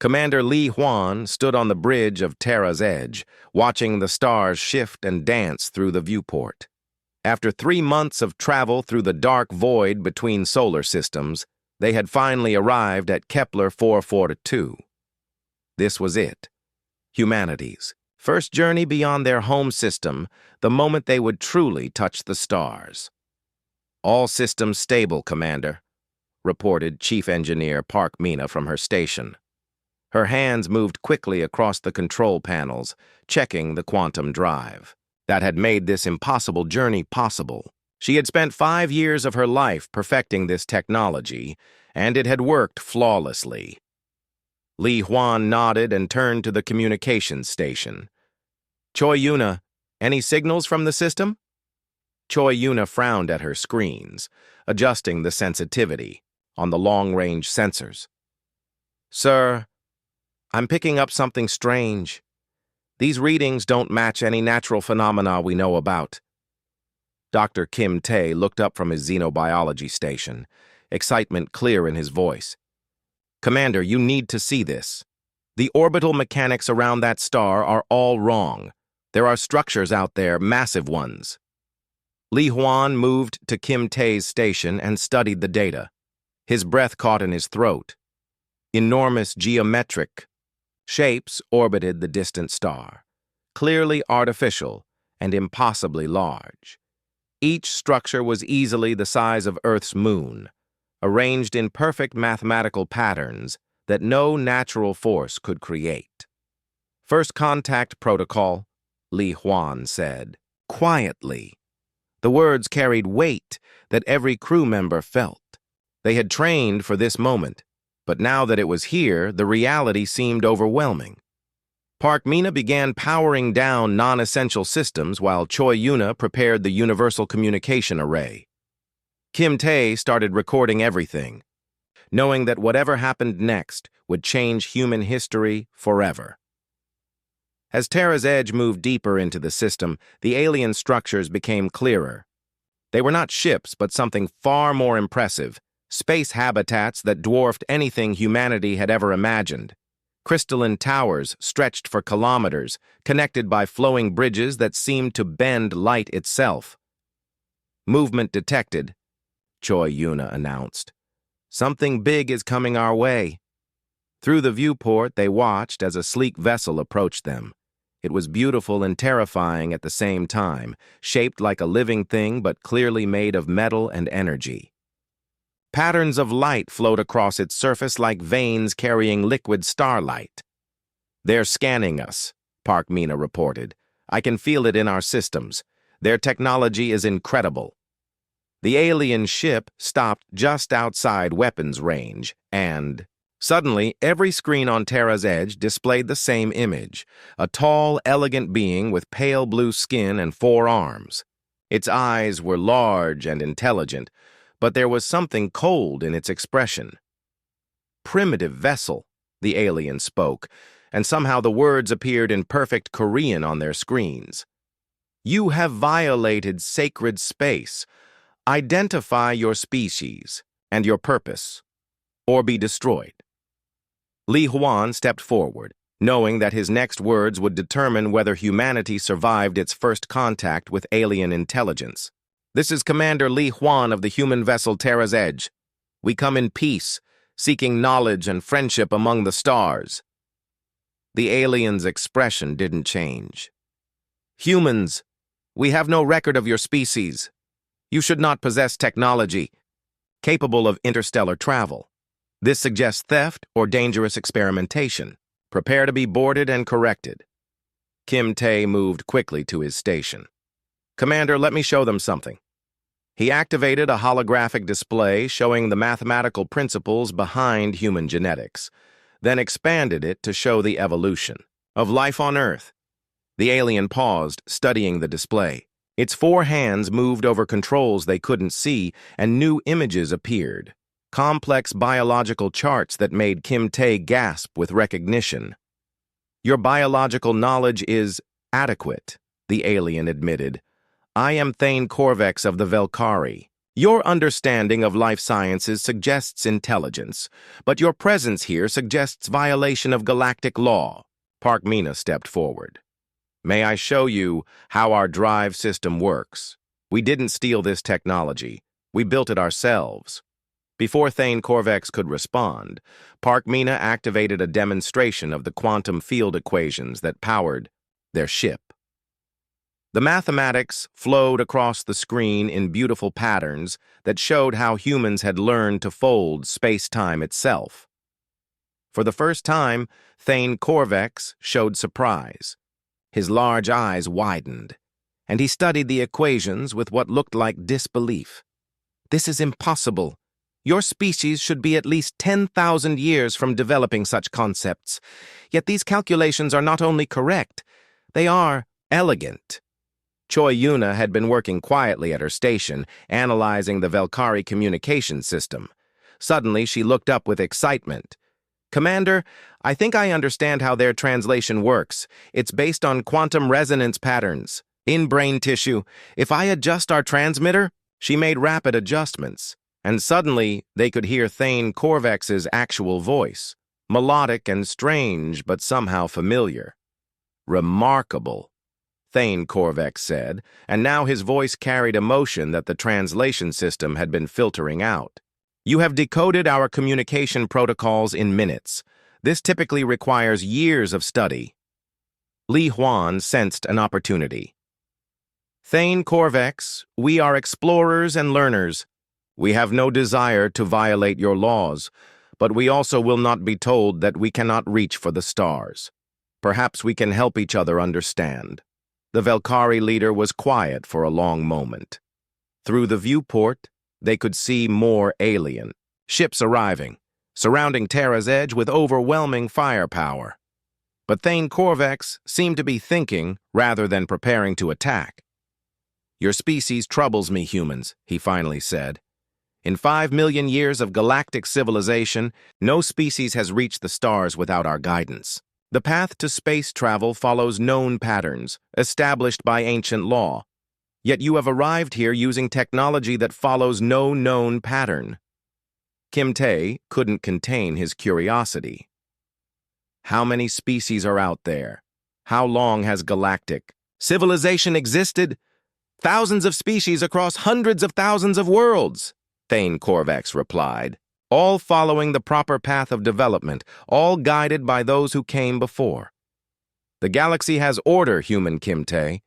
Commander Li Huan stood on the bridge of Terra's edge, watching the stars shift and dance through the viewport. After 3 months of travel through the dark void between solar systems, they had finally arrived at Kepler 442. This was it. Humanity's first journey beyond their home system, the moment they would truly touch the stars. "All systems stable, Commander," reported Chief Engineer Park Mina from her station. Her hands moved quickly across the control panels, checking the quantum drive that had made this impossible journey possible. She had spent 5 years of her life perfecting this technology, and it had worked flawlessly. Li Huan nodded and turned to the communications station. "Choi Yuna, any signals from the system?" Choi Yuna frowned at her screens, adjusting the sensitivity on the long-range sensors. "Sir, I'm picking up something strange. These readings don't match any natural phenomena we know about." Dr. Kim Tae looked up from his xenobiology station, excitement clear in his voice. "Commander, you need to see this. The orbital mechanics around that star are all wrong. There are structures out there, massive ones." Li Huan moved to Kim Tae's station and studied the data. His breath caught in his throat. Enormous geometric shapes orbited the distant star, clearly artificial and impossibly large. Each structure was easily the size of Earth's moon, arranged in perfect mathematical patterns that no natural force could create. "First contact protocol," Li Huan said, quietly. The words carried weight that every crew member felt. They had trained for this moment, but now that it was here, the reality seemed overwhelming. Park Mina began powering down non-essential systems while Choi Yuna prepared the universal communication array. Kim Tae started recording everything, knowing that whatever happened next would change human history forever. As Terra's edge moved deeper into the system, the alien structures became clearer. They were not ships, but something far more impressive. Space habitats that dwarfed anything humanity had ever imagined. Crystalline towers stretched for kilometers, connected by flowing bridges that seemed to bend light itself. "Movement detected," Choi Yuna announced. "Something big is coming our way." Through the viewport, they watched as a sleek vessel approached them. It was beautiful and terrifying at the same time, shaped like a living thing but clearly made of metal and energy. Patterns of light flowed across its surface like veins carrying liquid starlight. "They're scanning us," Park Mina reported. "I can feel it in our systems. Their technology is incredible." The alien ship stopped just outside weapons range, and suddenly every screen on Terra's edge displayed the same image, a tall, elegant being with pale blue skin and 4 arms. Its eyes were large and intelligent, but there was something cold in its expression. "Primitive vessel," the alien spoke, and somehow the words appeared in perfect Korean on their screens. "You have violated sacred space. Identify your species and your purpose, or be destroyed." Li Huan stepped forward, knowing that his next words would determine whether humanity survived its first contact with alien intelligence. "This is Commander Li Huan of the human vessel Terra's Edge. We come in peace, seeking knowledge and friendship among the stars." The alien's expression didn't change. "Humans, we have no record of your species. You should not possess technology capable of interstellar travel. This suggests theft or dangerous experimentation. Prepare to be boarded and corrected." Kim Tae moved quickly to his station. "Commander, let me show them something." He activated a holographic display showing the mathematical principles behind human genetics, then expanded it to show the evolution of life on Earth. The alien paused, studying the display. Its 4 hands moved over controls they couldn't see, and new images appeared. Complex biological charts that made Kim Tae gasp with recognition. "Your biological knowledge is adequate," the alien admitted. "I am Thane Corvex of the Velkari. Your understanding of life sciences suggests intelligence, but your presence here suggests violation of galactic law. Park Mina stepped forward. May I show you how our drive system works? We didn't steal this technology. We built it ourselves. Before Thane Corvex could respond, Park Mina activated a demonstration of the quantum field equations that powered their ship. The mathematics flowed across the screen in beautiful patterns that showed how humans had learned to fold space-time itself. For the first time, Thane Corvex showed surprise. His large eyes widened, and he studied the equations with what looked like disbelief. This is impossible. Your species should be at least 10,000 years from developing such concepts. Yet these calculations are not only correct, they are elegant. Choi Yuna had been working quietly at her station, analyzing the Velkari communication system. Suddenly, she looked up with excitement. "Commander, I think I understand how their translation works. It's based on quantum resonance patterns. In brain tissue, if I adjust our transmitter..." She made rapid adjustments, and suddenly they could hear Thane Corvex's actual voice, melodic and strange, but somehow familiar. "Remarkable," Thane Corvex said, and now his voice carried emotion that the translation system had been filtering out. "You have decoded our communication protocols in minutes. This typically requires years of study." Li Huan sensed an opportunity. "Thane Corvex, we are explorers and learners. We have no desire to violate your laws, but we also will not be told that we cannot reach for the stars. Perhaps we can help each other understand." The Velkari leader was quiet for a long moment. Through the viewport, they could see more alien ships arriving, surrounding Terra's edge with overwhelming firepower. But Thane Corvex seemed to be thinking rather than preparing to attack. "Your species troubles me, humans," he finally said. "In 5 million years of galactic civilization, no species has reached the stars without our guidance. The path to space travel follows known patterns, established by ancient law. Yet you have arrived here using technology that follows no known pattern." Kim Tae couldn't contain his curiosity. "How many species are out there? How long has galactic civilization existed?" "Thousands of species across hundreds of thousands of worlds," Thane Corvex replied. "All following the proper path of development, all guided by those who came before. The galaxy has order, human Kim Tae.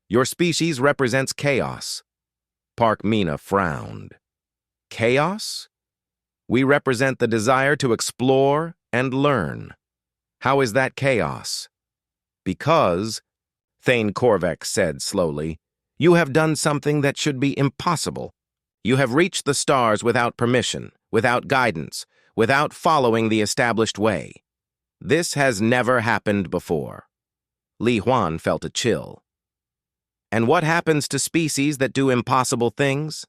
Your species represents chaos." Park Mina frowned. "Chaos? We represent the desire to explore and learn. How is that chaos?" "Because," Thane Corvex said slowly, "you have done something that should be impossible. You have reached the stars without permission, without guidance, without following the established way. This has never happened before." Li Huan felt a chill. "And what happens to species that do impossible things?"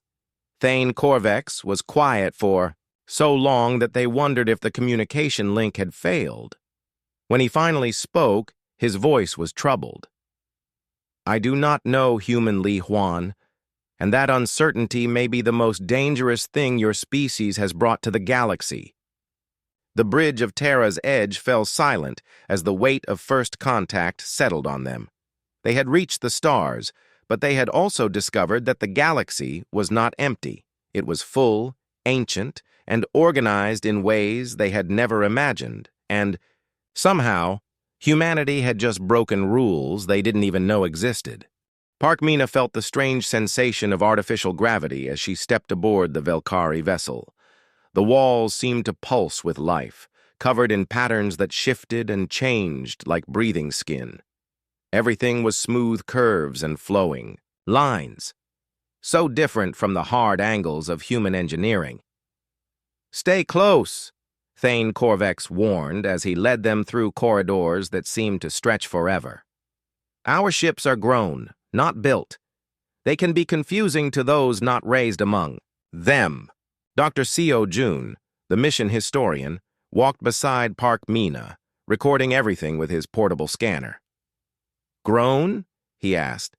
Thane Corvex was quiet for so long that they wondered if the communication link had failed. When he finally spoke, his voice was troubled. "I do not know, human Li Huan, and that uncertainty may be the most dangerous thing your species has brought to the galaxy." The bridge of Terra's edge fell silent as the weight of first contact settled on them. They had reached the stars, but they had also discovered that the galaxy was not empty. It was full, ancient, and organized in ways they had never imagined, and, somehow, humanity had just broken rules they didn't even know existed. Park Mina felt the strange sensation of artificial gravity as she stepped aboard the Velkari vessel. The walls seemed to pulse with life, covered in patterns that shifted and changed like breathing skin. Everything was smooth curves and flowing lines, so different from the hard angles of human engineering. "Stay close," Thane Corvex warned as he led them through corridors that seemed to stretch forever. "Our ships are grown, not built. They can be confusing to those not raised among them." Dr. Seo Jun, the mission historian, walked beside Park Mina, recording everything with his portable scanner. "Grown?" he asked.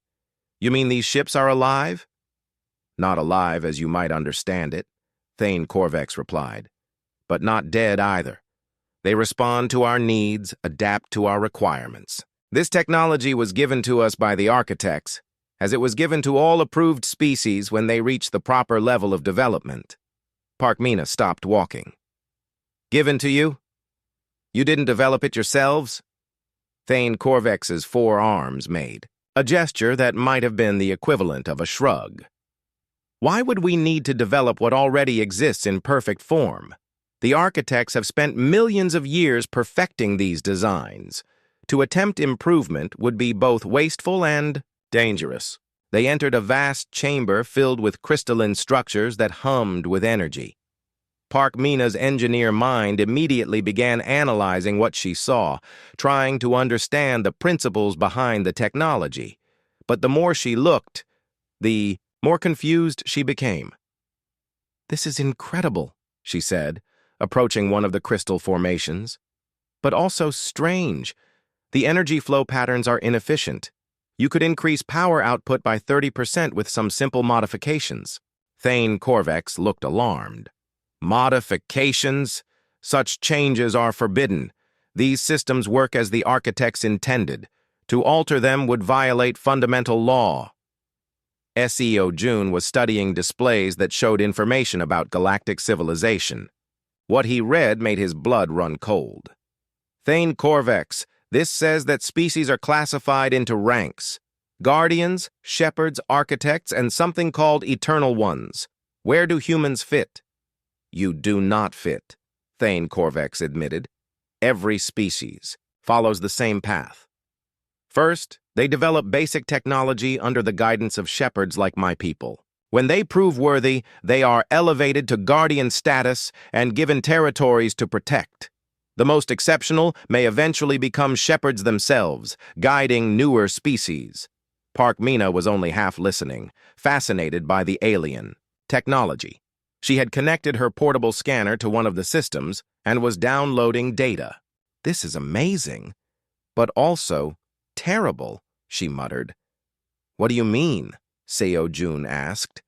"You mean these ships are alive?" Not alive as you might understand it, Thane Corvex replied. But not dead either. They respond to our needs, adapt to our requirements. This technology was given to us by the architects, as it was given to all approved species when they reach the proper level of development. Parkmina stopped walking. Given to you? You didn't develop it yourselves? Thane Corvex's forearms made a gesture that might have been the equivalent of a shrug. Why would we need to develop what already exists in perfect form? The architects have spent millions of years perfecting these designs. To attempt improvement would be both wasteful and dangerous. They entered a vast chamber filled with crystalline structures that hummed with energy. Parkmina's engineer mind immediately began analyzing what she saw, trying to understand the principles behind the technology. But the more she looked, the more confused she became. "This is incredible," she said, approaching one of the crystal formations. "But also strange. The energy flow patterns are inefficient. You could increase power output by 30% with some simple modifications." Thane Corvex looked alarmed. "Modifications? Such changes are forbidden. These systems work as the architects intended. To alter them would violate fundamental law." SEO June was studying displays that showed information about galactic civilization. What he read made his blood run cold. "Thane Corvex, this says that species are classified into ranks. Guardians, shepherds, architects, and something called eternal ones. Where do humans fit?" "You do not fit," Thane Corvex admitted. "Every species follows the same path. First, they develop basic technology under the guidance of shepherds like my people. When they prove worthy, they are elevated to guardian status and given territories to protect. The most exceptional may eventually become shepherds themselves, guiding newer species." Parkmina was only half listening, fascinated by the alien technology. She had connected her portable scanner to one of the systems and was downloading data. "This is amazing, but also terrible," she muttered. "What do you mean?" Seo Jun asked.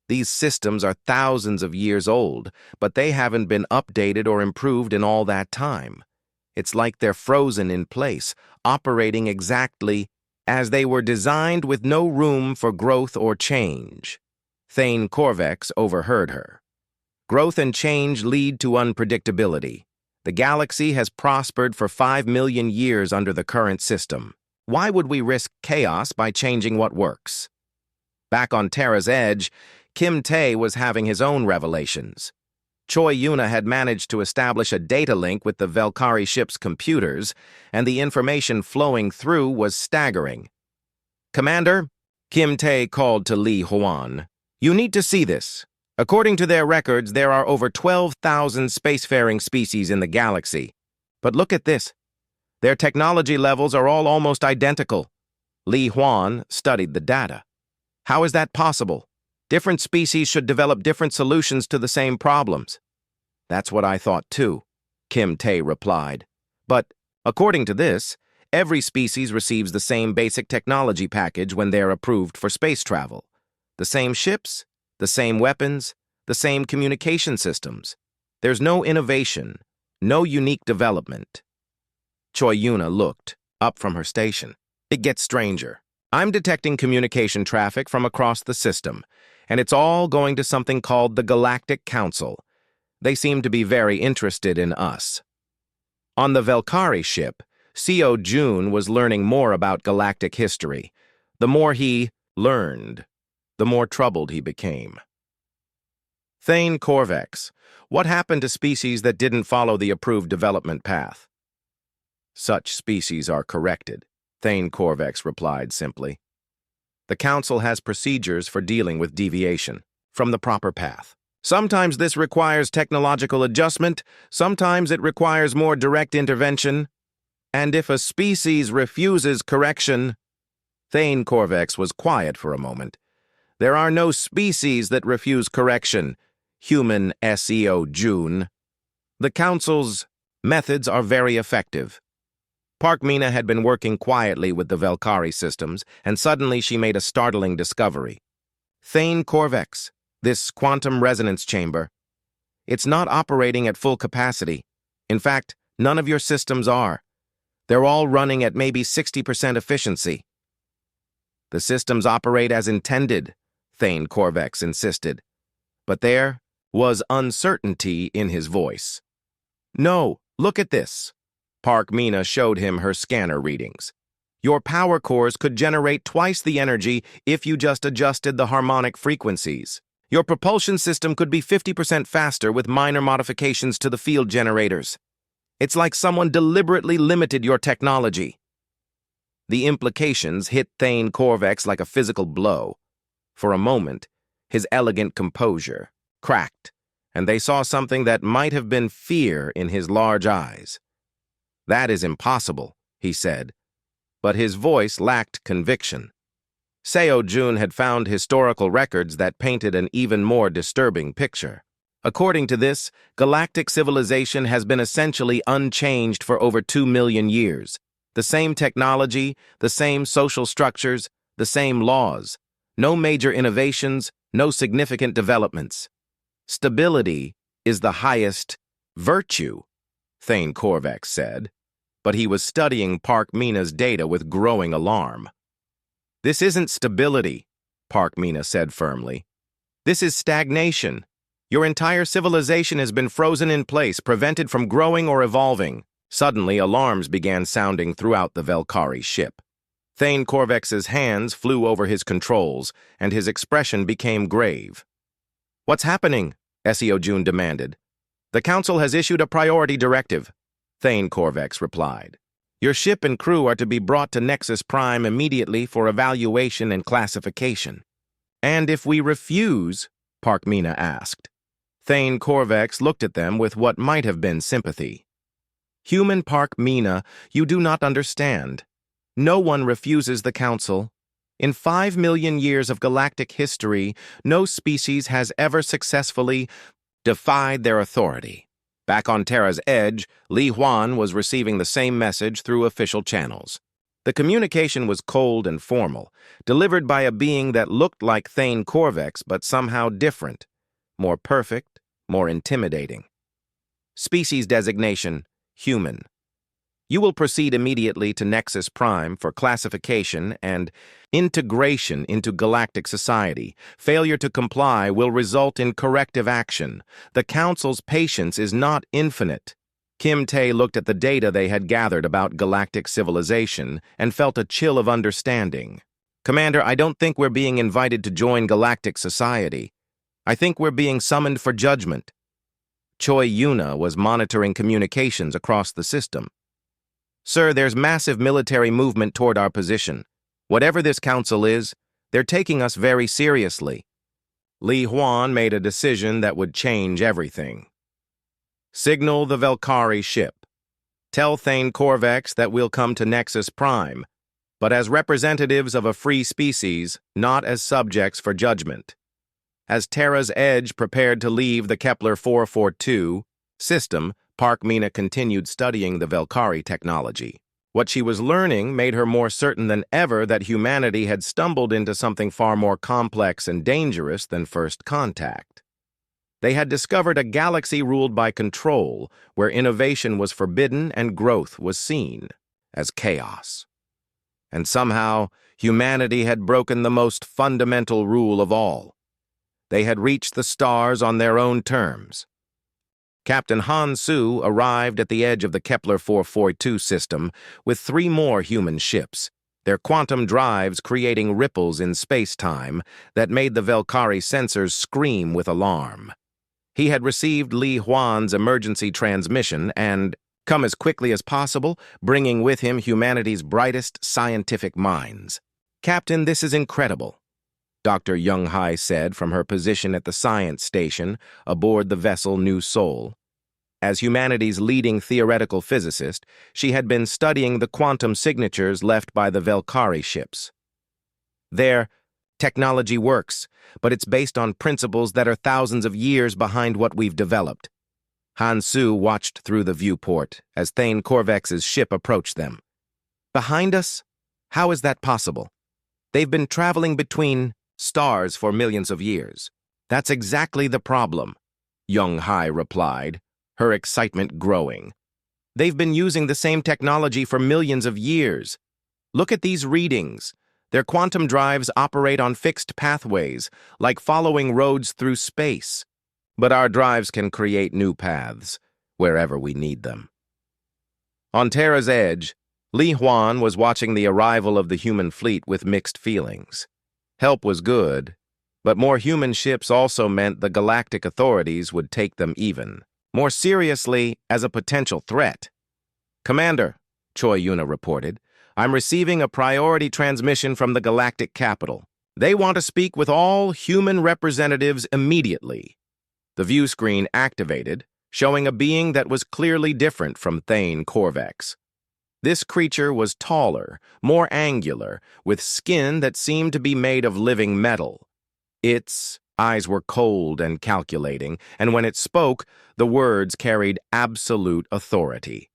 "These systems are thousands of years old, but they haven't been updated or improved in all that time. It's like they're frozen in place, operating exactly as they were designed with no room for growth or change." Thane Corvex overheard her. "Growth and change lead to unpredictability. The galaxy has prospered for 5 million years under the current system. Why would we risk chaos by changing what works?" Back on Terra's edge, Kim Tae was having his own revelations. Choi Yuna had managed to establish a data link with the Velkari ship's computers, and the information flowing through was staggering. "Commander," Kim Tae called to Li Huan, "you need to see this. According to their records, there are over 12,000 spacefaring species in the galaxy. But look at this. Their technology levels are all almost identical." Li Huan studied the data. "How is that possible? Different species should develop different solutions to the same problems." "That's what I thought too," Kim Tae replied. "But, according to this, every species receives the same basic technology package when they're approved for space travel. The same ships, the same weapons, the same communication systems. There's no innovation, no unique development." Choi Yuna looked up from her station. "It gets stranger. I'm detecting communication traffic from across the system, and it's all going to something called the Galactic Council. They seem to be very interested in us." On the Velkari ship, Seo Jun was learning more about galactic history. The more he learned, the more troubled he became. "Thane Corvex, what happened to species that didn't follow the approved development path?" "Such species are corrected," Thane Corvex replied simply. "The Council has procedures for dealing with deviation from the proper path. Sometimes this requires technological adjustment, sometimes it requires more direct intervention. And if a species refuses correction..." Thane Corvex was quiet for a moment. "There are no species that refuse correction, human SEO June. The Council's methods are very effective." Parkmina had been working quietly with the Velkari systems, and suddenly she made a startling discovery. Thane Corvex, this quantum resonance chamber. It's not operating at full capacity. In fact, none of your systems are. They're all running at maybe 60% efficiency. The systems operate as intended, Thane Corvex insisted. But there was uncertainty in his voice. No, look at this. Park Mina showed him her scanner readings. Your power cores could generate twice the energy if you just adjusted the harmonic frequencies. Your propulsion system could be 50% faster with minor modifications to the field generators. It's like someone deliberately limited your technology. The implications hit Thane Corvex like a physical blow. For a moment, his elegant composure cracked, and they saw something that might have been fear in his large eyes. That is impossible, he said, but his voice lacked conviction. Seo Jun had found historical records that painted an even more disturbing picture. According to this, galactic civilization has been essentially unchanged for over 2 million years. The same technology, the same social structures, the same laws. No major innovations, no significant developments. Stability is the highest virtue, Thane Corvex said, but he was studying Park Mina's data with growing alarm. This isn't stability, Park Mina said firmly. This is stagnation. Your entire civilization has been frozen in place, prevented from growing or evolving. Suddenly, alarms began sounding throughout the Velkari ship. Thane Corvex's hands flew over his controls, and his expression became grave. What's happening? Seo Jun demanded. The Council has issued a priority directive, Thane Corvex replied. Your ship and crew are to be brought to Nexus Prime immediately for evaluation and classification. And if we refuse, Park Mina asked. Thane Corvex looked at them with what might have been sympathy. Human Park Mina, you do not understand. No one refuses the Council. In 5 million years of galactic history, no species has ever successfully defied their authority. Back on Terra's edge, Li Huan was receiving the same message through official channels. The communication was cold and formal, delivered by a being that looked like Thane Corvex but somehow different, more perfect, more intimidating. Species designation, human. You will proceed immediately to Nexus Prime for classification and integration into galactic society. Failure to comply will result in corrective action. The Council's patience is not infinite. Kim Tae looked at the data they had gathered about galactic civilization and felt a chill of understanding. Commander, I don't think we're being invited to join galactic society. I think we're being summoned for judgment. Choi Yuna was monitoring communications across the system. Sir, there's massive military movement toward our position. Whatever this council is, they're taking us very seriously. Li Huan made a decision that would change everything. Signal the Velkari ship. Tell Thane Corvex that we'll come to Nexus Prime, but as representatives of a free species, not as subjects for judgment. As Terra's Edge prepared to leave the Kepler 442 system, Park Mina continued studying the Velkari technology. What she was learning made her more certain than ever that humanity had stumbled into something far more complex and dangerous than first contact. They had discovered a galaxy ruled by control, where innovation was forbidden and growth was seen as chaos. And somehow, humanity had broken the most fundamental rule of all. They had reached the stars on their own terms. Captain Han Su arrived at the edge of the Kepler 442 system with 3 more human ships, their quantum drives creating ripples in space-time that made the Velkari sensors scream with alarm. He had received Li Huan's emergency transmission and come as quickly as possible, bringing with him humanity's brightest scientific minds. Captain, this is incredible, Dr. Young-hai said from her position at the science station aboard the vessel New Seoul. As humanity's leading theoretical physicist, she had been studying the quantum signatures left by the Velkari ships. Their technology works, but it's based on principles that are thousands of years behind what we've developed. Han Su watched through the viewport as Thane Corvex's ship approached them. Behind us? How is that possible? They've been traveling between stars for millions of years. That's exactly the problem, Young-Hai replied, her excitement growing. They've been using the same technology for millions of years. Look at these readings. Their quantum drives operate on fixed pathways, like following roads through space. But our drives can create new paths, wherever we need them. On Terra's edge, Li Huan was watching the arrival of the human fleet with mixed feelings. Help was good, but more human ships also meant the galactic authorities would take them even more seriously as a potential threat. "Commander," Choi Yuna reported, "I'm receiving a priority transmission from the galactic capital. They want to speak with all human representatives immediately." The view screen activated, showing a being that was clearly different from Thane Corvex. This creature was taller, more angular, with skin that seemed to be made of living metal. Its eyes were cold and calculating, and when it spoke, the words carried absolute authority.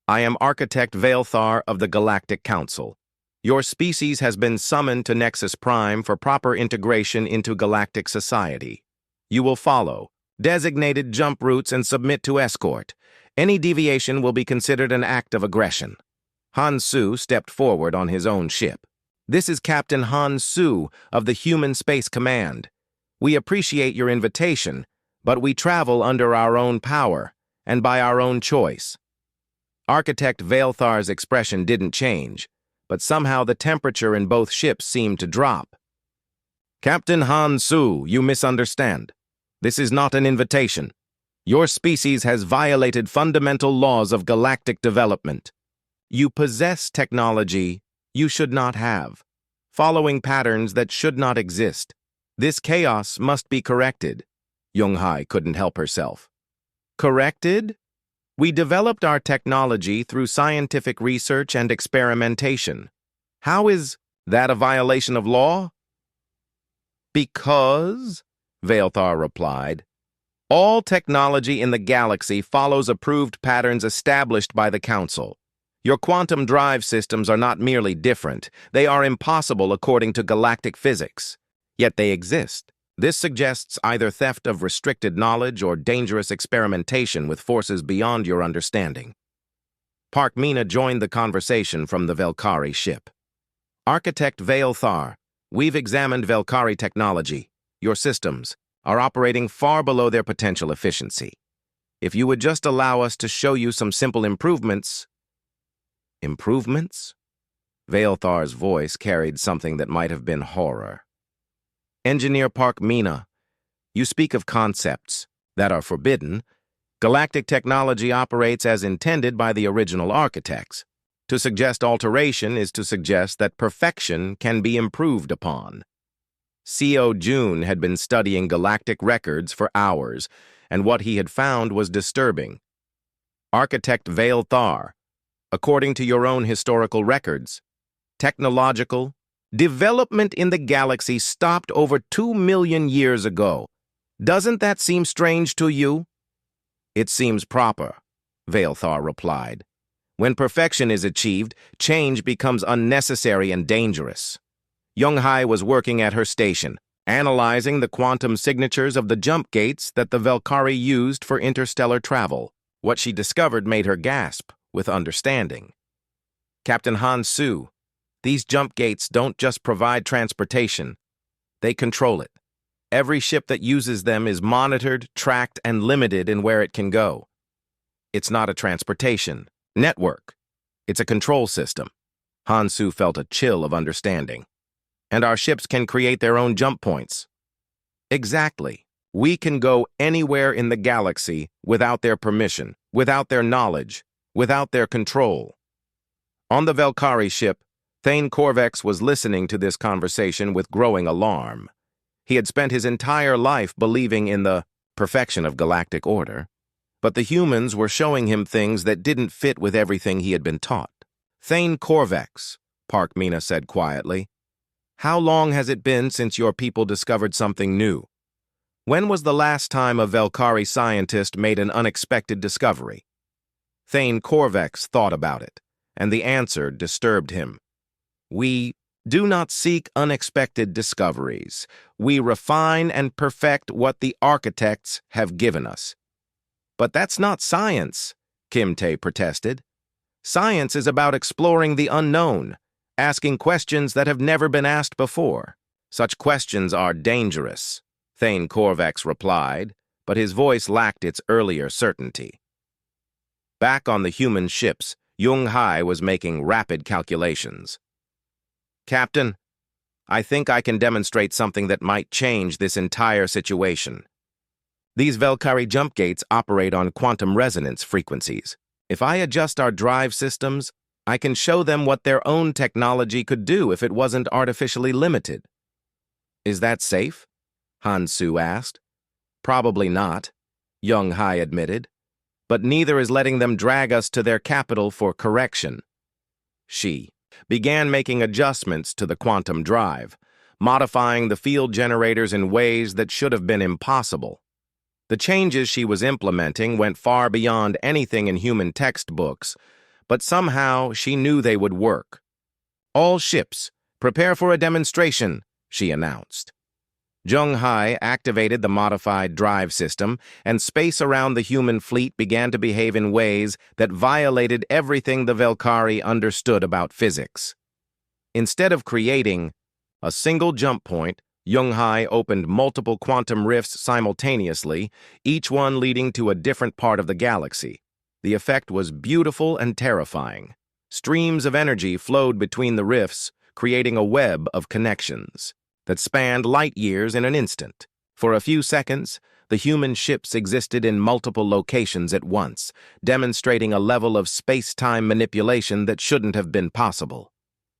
"I am Architect Veilthar of the Galactic Council. Your species has been summoned to Nexus Prime for proper integration into galactic society. You will follow designated jump routes and submit to escort. Any deviation will be considered an act of aggression." Han Su stepped forward on his own ship. "This is Captain Han Su of the Human Space Command. We appreciate your invitation, but we travel under our own power and by our own choice." Architect Veilthar's expression didn't change, but somehow the temperature in both ships seemed to drop. "Captain Han Su, you misunderstand. This is not an invitation. Your species has violated fundamental laws of galactic development. You possess technology you should not have, following patterns that should not exist. This chaos must be corrected." Young-Hai couldn't help herself. "Corrected? We developed our technology through scientific research and experimentation. How is that a violation of law?" "Because," Veilthar replied, "all technology in the galaxy follows approved patterns established by the Council. Your quantum drive systems are not merely different, they are impossible according to galactic physics. Yet they exist. This suggests either theft of restricted knowledge or dangerous experimentation with forces beyond your understanding." Park Mina joined the conversation from the Velkari ship. "Architect Veilthar, we've examined Velkari technology. Your systems are operating far below their potential efficiency. If you would just allow us to show you some simple improvements—" "Improvements?" Veilthar's voice carried something that might have been horror. "Engineer Park Mina, you speak of concepts that are forbidden. Galactic technology operates as intended by the original architects. To suggest alteration is to suggest that perfection can be improved upon." Seo Jun had been studying galactic records for hours, and what he had found was disturbing. "Architect Veilthar, according to your own historical records, technological development in the galaxy stopped over 2 million years ago. Doesn't that seem strange to you?" "It seems proper," Veilthar replied. "When perfection is achieved, change becomes unnecessary and dangerous." Young-Hai was working at her station, analyzing the quantum signatures of the jump gates that the Velkari used for interstellar travel. What she discovered made her gasp with understanding. "Captain Han Su, these jump gates don't just provide transportation, they control it. Every ship that uses them is monitored, tracked, and limited in where it can go. It's not a transportation network. It's a control system." Han Su felt a chill of understanding. "And our ships can create their own jump points." "Exactly. We can go anywhere in the galaxy without their permission, without their knowledge, without their control." On the Velkari ship, Thane Corvex was listening to this conversation with growing alarm. He had spent his entire life believing in the perfection of galactic order, but the humans were showing him things that didn't fit with everything he had been taught. "Thane Corvex," Park Mina said quietly, "how long has it been since your people discovered something new? When was the last time a Velkari scientist made an unexpected discovery?" Thane Corvex thought about it, and the answer disturbed him. "We Do not seek unexpected discoveries. We refine and perfect what the architects have given us. But that's not science, Kim Tae protested. Science is about exploring the unknown, asking questions that have never been asked before. Such questions are dangerous, Thane Korvax replied, but his voice lacked its earlier certainty. Back on the human ships, Jung Hai was making rapid calculations. Captain, I think I can demonstrate something that might change this entire situation. These Valkyrie jump gates operate on quantum resonance frequencies. If I adjust our drive systems, I can show them what their own technology could do if it wasn't artificially limited. Is that safe? Han Su asked. Probably not, Jung Hai admitted, but neither is letting them drag us to their capital for correction. She began making adjustments to the quantum drive, modifying the field generators in ways that should have been impossible. The changes she was implementing went far beyond anything in human textbooks, but somehow she knew they would work. All ships, prepare for a demonstration, she announced. Jung Hai activated the modified drive system, and space around the human fleet began to behave in ways that violated everything the Valkyrie understood about physics. Instead of creating a single jump point, Jung Hai opened multiple quantum rifts simultaneously, each one leading to a different part of the galaxy. The effect was beautiful and terrifying. Streams of energy flowed between the rifts, creating a web of connections that spanned light years in an instant. For a few seconds, the human ships existed in multiple locations at once, demonstrating a level of space-time manipulation that shouldn't have been possible.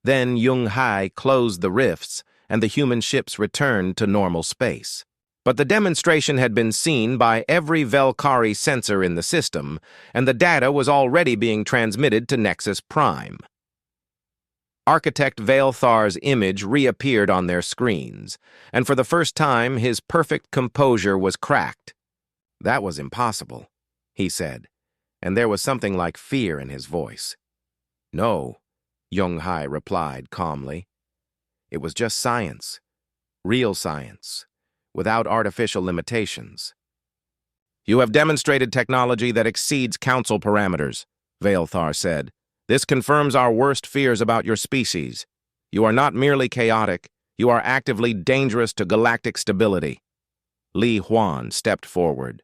Then Jung Hai closed the rifts, and the human ships returned to normal space. But the demonstration had been seen by every Valkyrie sensor in the system, and the data was already being transmitted to Nexus Prime. Architect Vaelthar's image reappeared on their screens, and for the first time his perfect composure was cracked. That was impossible, he said, and there was something like fear in his voice. No, Jung Hai replied calmly. It was just science, real science, without artificial limitations. You have demonstrated technology that exceeds council parameters, Vaelthar said. This confirms our worst fears about your species. You are not merely chaotic, you are actively dangerous to galactic stability. Li Huan stepped forward.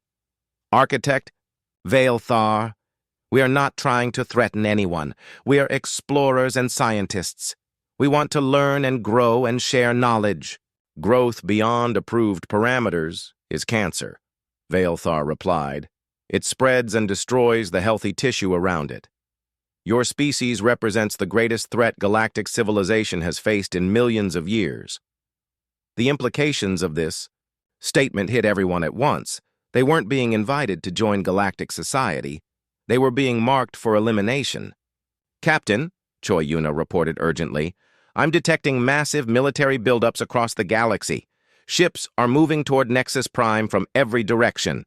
Architect, Vaelthar, we are not trying to threaten anyone. We are explorers and scientists. We want to learn and grow and share knowledge. Growth beyond approved parameters is cancer, Vaelthar replied. It spreads and destroys the healthy tissue around it. Your species represents the greatest threat galactic civilization has faced in millions of years. The implications of this statement hit everyone at once. They weren't being invited to join galactic society. They were being marked for elimination. Captain, Choi Yuna reported urgently, I'm detecting massive military buildups across the galaxy. Ships are moving toward Nexus Prime from every direction.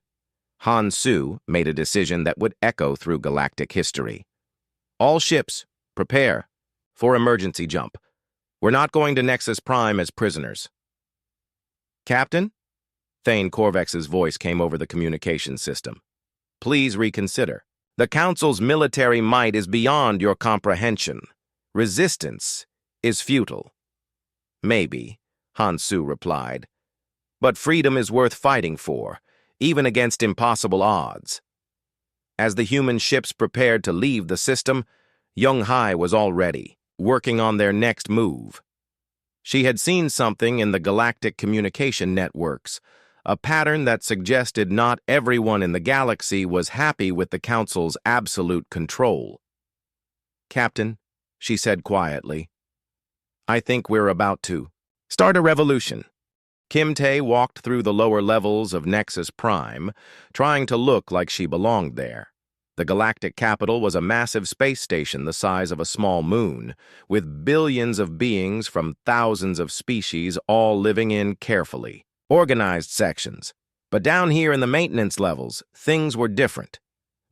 Han Su made a decision that would echo through galactic history. All ships, prepare for emergency jump. We're not going to Nexus Prime as prisoners. Captain? Thane Korvax's voice came over the communication system. Please reconsider. The Council's military might is beyond your comprehension. Resistance is futile. Maybe, Han Su replied. But freedom is worth fighting for, even against impossible odds. As the human ships prepared to leave the system, Jung Hai was already working on their next move. She had seen something in the galactic communication networks, a pattern that suggested not everyone in the galaxy was happy with the Council's absolute control. Captain, she said quietly, I think we're about to start a revolution. Kim Tae walked through the lower levels of Nexus Prime, trying to look like she belonged there. The galactic capital was a massive space station the size of a small moon, with billions of beings from thousands of species all living in carefully organized sections. But down here in the maintenance levels, things were different.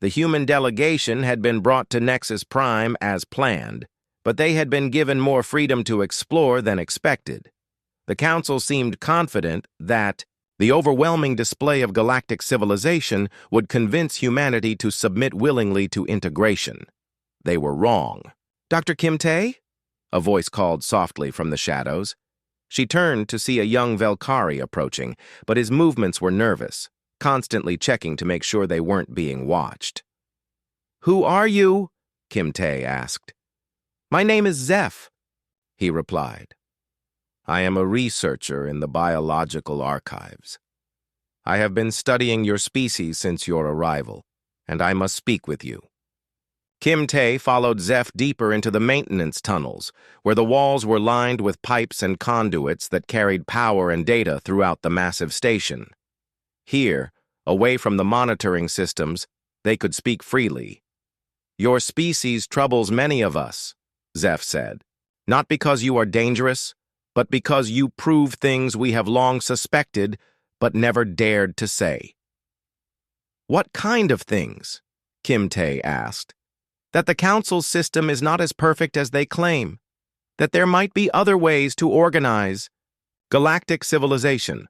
The human delegation had been brought to Nexus Prime as planned, but they had been given more freedom to explore than expected. The Council seemed confident that the overwhelming display of galactic civilization would convince humanity to submit willingly to integration. They were wrong. "Dr. Kim Tae?" A voice called softly from the shadows. She turned to see a young Velkari approaching, but his movements were nervous, constantly checking to make sure they weren't being watched. "Who are you?" Kim Tae asked. "My name is Zeph," he replied. "I am a researcher in the biological archives. I have been studying your species since your arrival, and I must speak with you." Kim Tae followed Zeph deeper into the maintenance tunnels, where the walls were lined with pipes and conduits that carried power and data throughout the massive station. Here, away from the monitoring systems, they could speak freely. "Your species troubles many of us," Zeph said. "Not because you are dangerous, but because you prove things we have long suspected but never dared to say." "What kind of things?" Kim Tae asked. "That the Council's system is not as perfect as they claim. That there might be other ways to organize galactic civilization."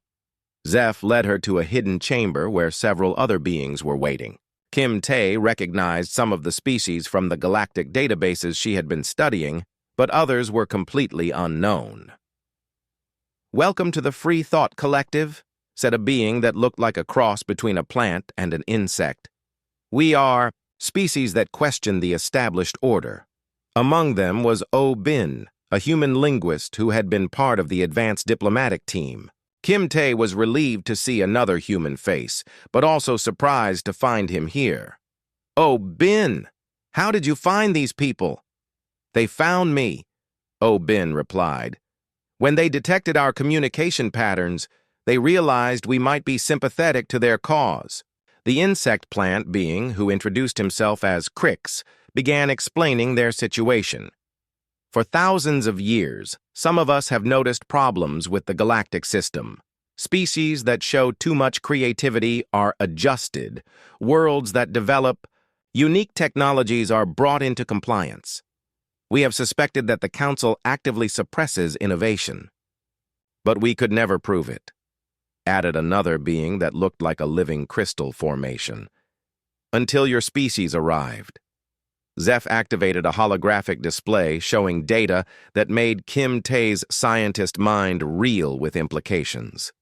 Zeph led her to a hidden chamber where several other beings were waiting. Kim Tae recognized some of the species from the galactic databases she had been studying, but others were completely unknown. "Welcome to the Free Thought Collective," said a being that looked like a cross between a plant and an insect. "We are species that question the established order." Among them was Oh Bin, a human linguist who had been part of the advanced diplomatic team. Kim Tae was relieved to see another human face, but also surprised to find him here. "Oh Bin, how did you find these people?" "They found me," Oh Bin replied. "When they detected our communication patterns, they realized we might be sympathetic to their cause." The insect plant being, who introduced himself as Crix, began explaining their situation. "For thousands of years, some of us have noticed problems with the galactic system. Species that show too much creativity are adjusted. Worlds that develop unique technologies are brought into compliance. We have suspected that the Council actively suppresses innovation. But we could never prove it," added another being that looked like a living crystal formation. "Until your species arrived." Zeph activated a holographic display showing data that made Kim Tae's scientist mind reel with implications.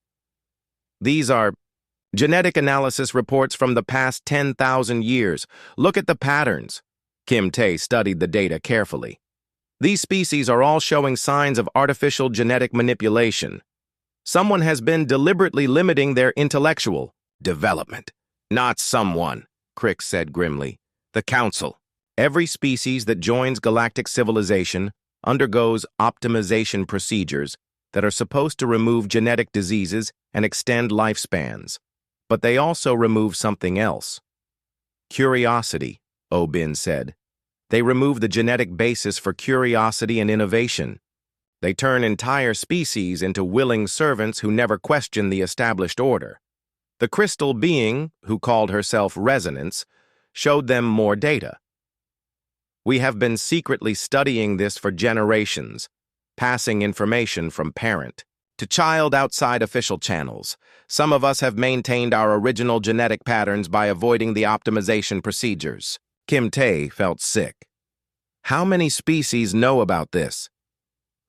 "These are genetic analysis reports from the past 10,000 years. Look at the patterns." Kim Tae studied the data carefully. "These species are all showing signs of artificial genetic manipulation. Someone has been deliberately limiting their intellectual development." "Not someone," Crix said grimly. "The Council. Every species that joins galactic civilization undergoes optimization procedures that are supposed to remove genetic diseases and extend lifespans. But they also remove something else. Curiosity," Oh Bin said. "They remove the genetic basis for curiosity and innovation. They turn entire species into willing servants who never question the established order." The crystal being, who called herself Resonance, showed them more data. "We have been secretly studying this for generations, passing information from parent to child outside official channels. Some of us have maintained our original genetic patterns by avoiding the optimization procedures." Kim Tae felt sick. "How many species know about this?"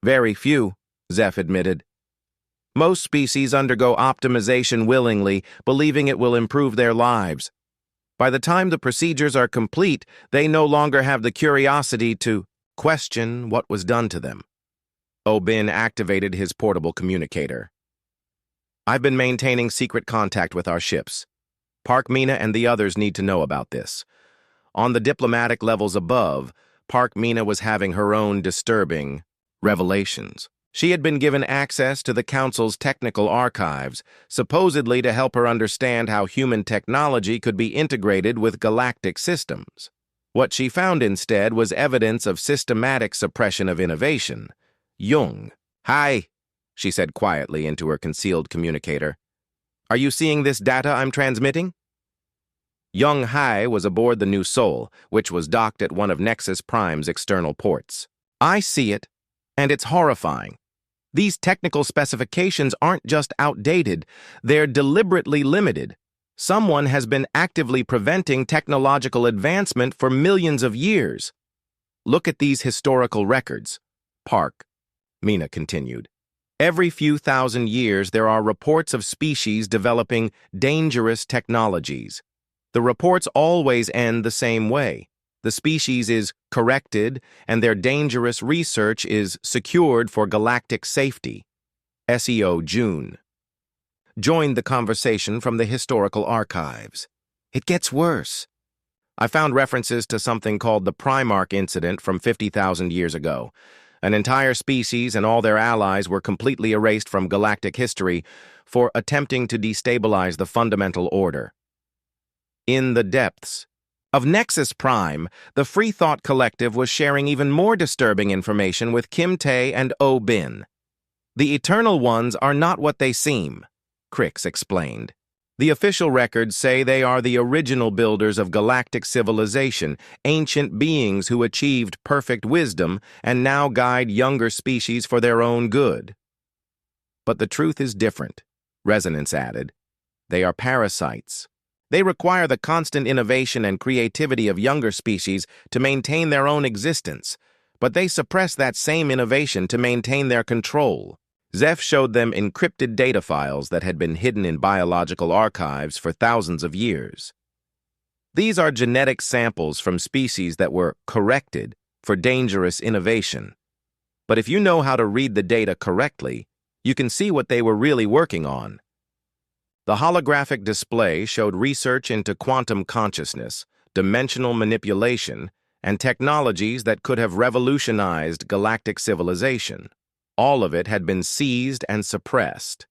"Very few," Zeph admitted. "Most species undergo optimization willingly, believing it will improve their lives. By the time the procedures are complete, they no longer have the curiosity to question what was done to them." Oh Bin activated his portable communicator. "I've been maintaining secret contact with our ships. Park Mina and the others need to know about this. On the diplomatic levels above, Park Mina was having her own disturbing revelations. She had been given access to the Council's technical archives, supposedly to help her understand how human technology could be integrated with galactic systems. What she found instead was evidence of systematic suppression of innovation. Jung. "Hi," she said quietly into her concealed communicator. "Are you seeing this data I'm transmitting?" Young Hai was aboard the New Soul, which was docked at one of Nexus Prime's external ports. I see it, and it's horrifying. These technical specifications aren't just outdated, they're deliberately limited. Someone has been actively preventing technological advancement for millions of years. Look at these historical records. Park, Mina continued. Every few thousand years, there are reports of species developing dangerous technologies. The reports always end the same way. The species is corrected, and their dangerous research is secured for galactic safety. SEO June. Joined the conversation from the historical archives. It gets worse. I found references to something called the Primarch incident from 50,000 years ago. An entire species and all their allies were completely erased from galactic history for attempting to destabilize the fundamental order. In the depths of Nexus Prime, the Free Thought Collective was sharing even more disturbing information with Kim Tae and Oh Bin. The Eternal Ones are not what they seem, Crix explained. The official records say they are the original builders of galactic civilization, ancient beings who achieved perfect wisdom and now guide younger species for their own good. But the truth is different, Resonance added. They are parasites. They require the constant innovation and creativity of younger species to maintain their own existence, but they suppress that same innovation to maintain their control. Zeph showed them encrypted data files that had been hidden in biological archives for thousands of years. These are genetic samples from species that were corrected for dangerous innovation. But if you know how to read the data correctly, you can see what they were really working on. The holographic display showed research into quantum consciousness, dimensional manipulation, and technologies that could have revolutionized galactic civilization. All of it had been seized and suppressed.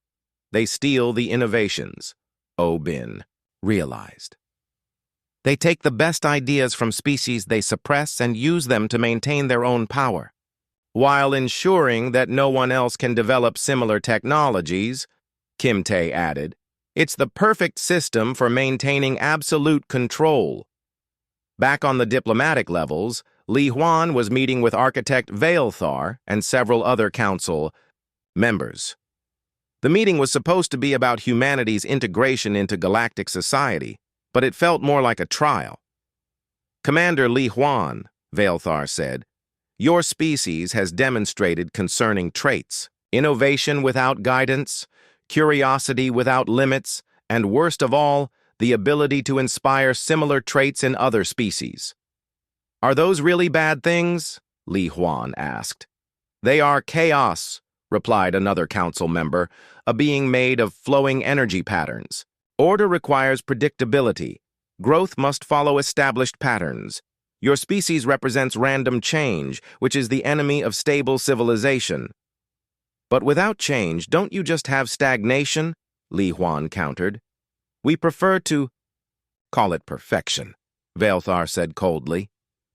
They steal the innovations, Oh Bin realized. They take the best ideas from species they suppress and use them to maintain their own power, while ensuring that no one else can develop similar technologies, Kim Tae added. It's the perfect system for maintaining absolute control. Back on the diplomatic levels, Li Huan was meeting with architect Veilthar and several other council members. The meeting was supposed to be about humanity's integration into galactic society, but it felt more like a trial. Commander Li Huan, Veilthar said, your species has demonstrated concerning traits, innovation without guidance, curiosity without limits, and worst of all, the ability to inspire similar traits in other species. Are those really bad things? Li Huan asked. They are chaos, replied another council member, a being made of flowing energy patterns. Order requires predictability. Growth must follow established patterns. Your species represents random change, which is the enemy of stable civilization. But without change, don't you just have stagnation? Li Huan countered. We prefer to call it perfection, Veilthar said coldly.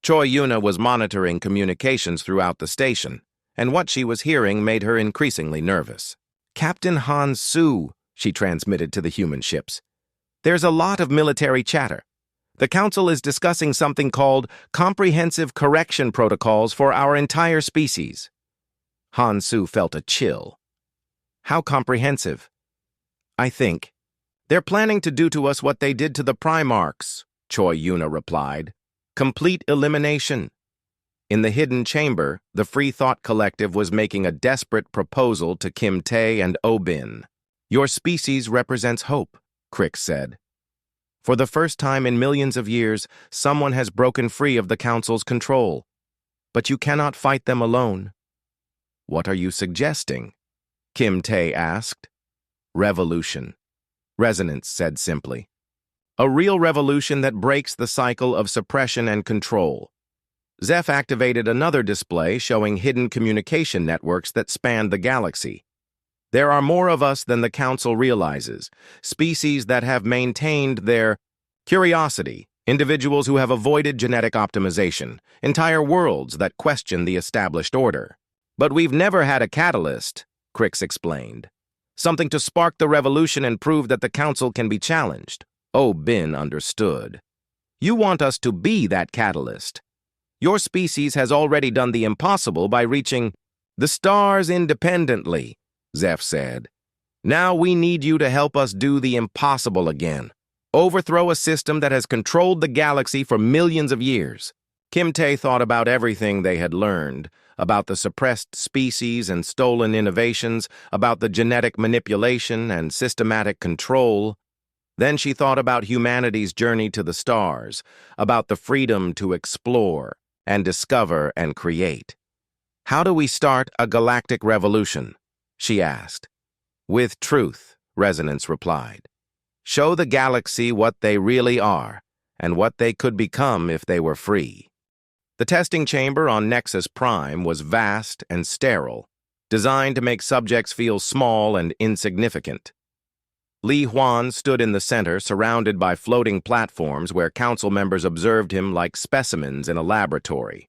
Choi Yuna was monitoring communications throughout the station, and what she was hearing made her increasingly nervous. Captain Han Su, she transmitted to the human ships. There's a lot of military chatter. The Council is discussing something called comprehensive correction protocols for our entire species. Han Su felt a chill. How comprehensive? I think. They're planning to do to us what they did to the Primarchs, Choi Yuna replied. Complete elimination. In the hidden chamber, the Free Thought Collective was making a desperate proposal to Kim Tae and Oh Bin. Your species represents hope, Crix said. For the first time in millions of years, someone has broken free of the Council's control. But you cannot fight them alone. What are you suggesting? Kim Tae asked. Revolution, Resonance said simply. A real revolution that breaks the cycle of suppression and control. Zeph activated another display showing hidden communication networks that spanned the galaxy. There are more of us than the Council realizes, species that have maintained their curiosity, individuals who have avoided genetic optimization, entire worlds that question the established order. But we've never had a catalyst, Crix explained. Something to spark the revolution and prove that the Council can be challenged. Oh Bin understood. You want us to be that catalyst. Your species has already done the impossible by reaching the stars independently, Zeph said. Now we need you to help us do the impossible again. Overthrow a system that has controlled the galaxy for millions of years. Kim Tae thought about everything they had learned, about the suppressed species and stolen innovations, about the genetic manipulation and systematic control. Then she thought about humanity's journey to the stars, about the freedom to explore and discover and create. How do we start a galactic revolution? She asked. With truth, Resonance replied. Show the galaxy what they really are and what they could become if they were free. The testing chamber on Nexus Prime was vast and sterile, designed to make subjects feel small and insignificant. Li Huan stood in the center, surrounded by floating platforms where council members observed him like specimens in a laboratory.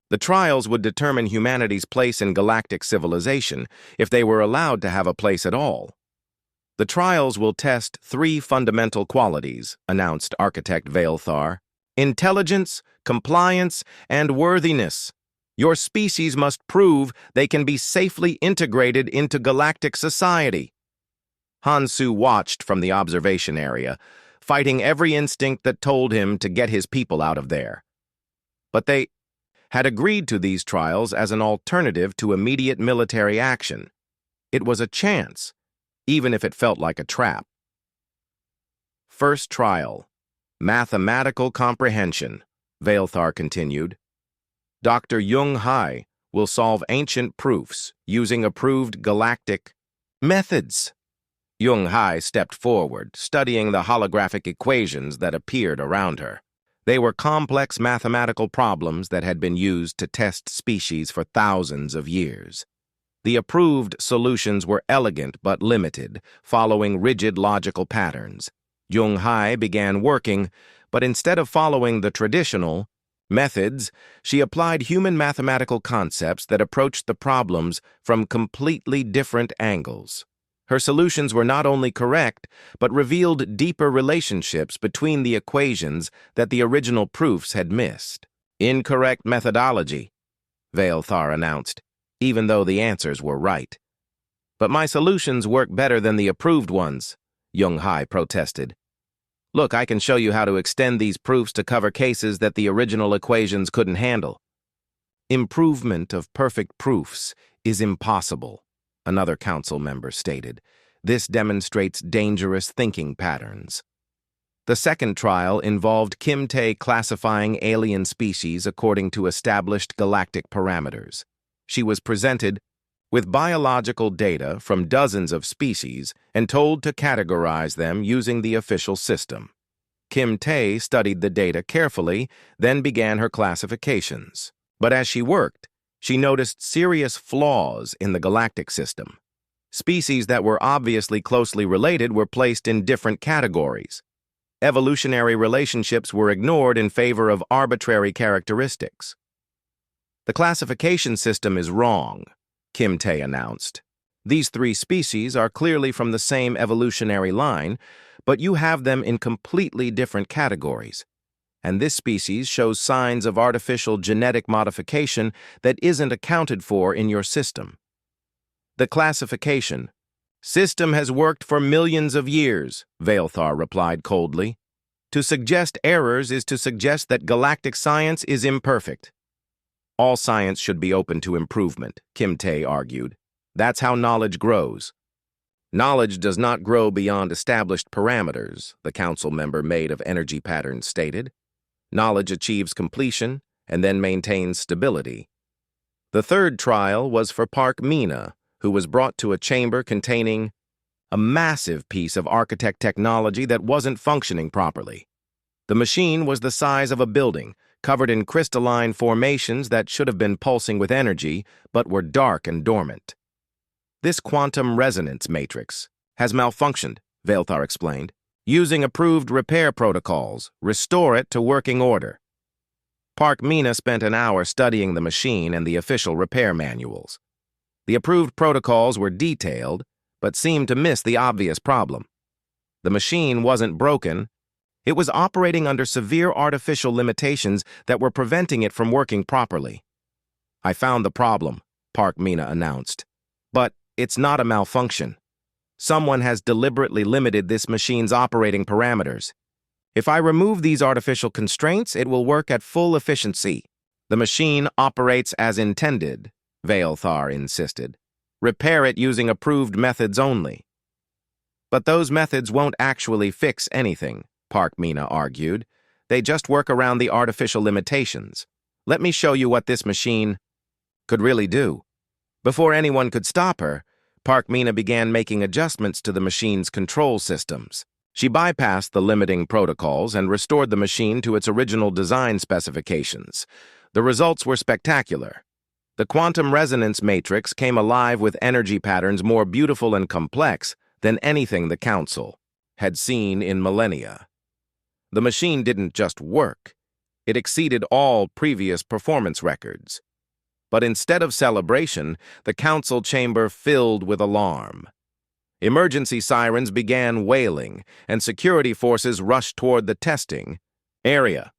The trials would determine humanity's place in galactic civilization, if they were allowed to have a place at all. The trials will test 3 fundamental qualities, announced Architect Veilthar: intelligence, compliance, and worthiness. Your species must prove they can be safely integrated into galactic society. Hansu watched from the observation area, fighting every instinct that told him to get his people out of there. But they had agreed to these trials as an alternative to immediate military action. It was a chance, even if it felt like a trap. First trial. Mathematical comprehension, Veilthar continued. Dr. Jung Hai will solve ancient proofs using approved galactic methods. Jung Hai stepped forward, studying the holographic equations that appeared around her. They were complex mathematical problems that had been used to test species for thousands of years. The approved solutions were elegant but limited, following rigid logical patterns. Jung Hai began working, but instead of following the traditional methods, she applied human mathematical concepts that approached the problems from completely different angles. Her solutions were not only correct, but revealed deeper relationships between the equations that the original proofs had missed. Incorrect methodology, Veilthar announced, even though the answers were right. But my solutions work better than the approved ones, Jung Hai protested. Look, I can show you how to extend these proofs to cover cases that the original equations couldn't handle. Improvement of perfect proofs is impossible, another council member stated. This demonstrates dangerous thinking patterns. The second trial involved Kim Tae classifying alien species according to established galactic parameters. She was presented with biological data from dozens of species and told to categorize them using the official system. Kim Tae studied the data carefully, then began her classifications. But as she worked, she noticed serious flaws in the galactic system. Species that were obviously closely related were placed in different categories. Evolutionary relationships were ignored in favor of arbitrary characteristics. The classification system is wrong, Kim Tae announced. These 3 species are clearly from the same evolutionary line, but you have them in completely different categories. And this species shows signs of artificial genetic modification that isn't accounted for in your system. The classification system has worked for millions of years, Veilthar replied coldly. To suggest errors is to suggest that galactic science is imperfect. All science should be open to improvement, Kim Tae argued. That's how knowledge grows. Knowledge does not grow beyond established parameters, the council member made of energy patterns stated. Knowledge achieves completion and then maintains stability. The third trial was for Park Mina, who was brought to a chamber containing a massive piece of architect technology that wasn't functioning properly. The machine was the size of a building, covered in crystalline formations that should have been pulsing with energy, but were dark and dormant. This quantum resonance matrix has malfunctioned, Veilthar explained. Using approved repair protocols, restore it to working order. Park Mina spent an hour studying the machine and the official repair manuals. The approved protocols were detailed, but seemed to miss the obvious problem. The machine wasn't broken, It was operating under severe artificial limitations that were preventing it from working properly. "I found the problem," Park Mina announced. "But it's not a malfunction. Someone has deliberately limited this machine's operating parameters. If I remove these artificial constraints, it will work at full efficiency." "The machine operates as intended," Veilthar insisted. "Repair it using approved methods only." "But those methods won't actually fix anything," Park Mina argued. "They just work around the artificial limitations. Let me show you what this machine could really do." Before anyone could stop her, Park Mina began making adjustments to the machine's control systems. She bypassed the limiting protocols and restored the machine to its original design specifications. The results were spectacular. The quantum resonance matrix came alive with energy patterns more beautiful and complex than anything the Council had seen in millennia. The machine didn't just work. It exceeded all previous performance records. But instead of celebration, the Council chamber filled with alarm. Emergency sirens began wailing, and security forces rushed toward the testing area.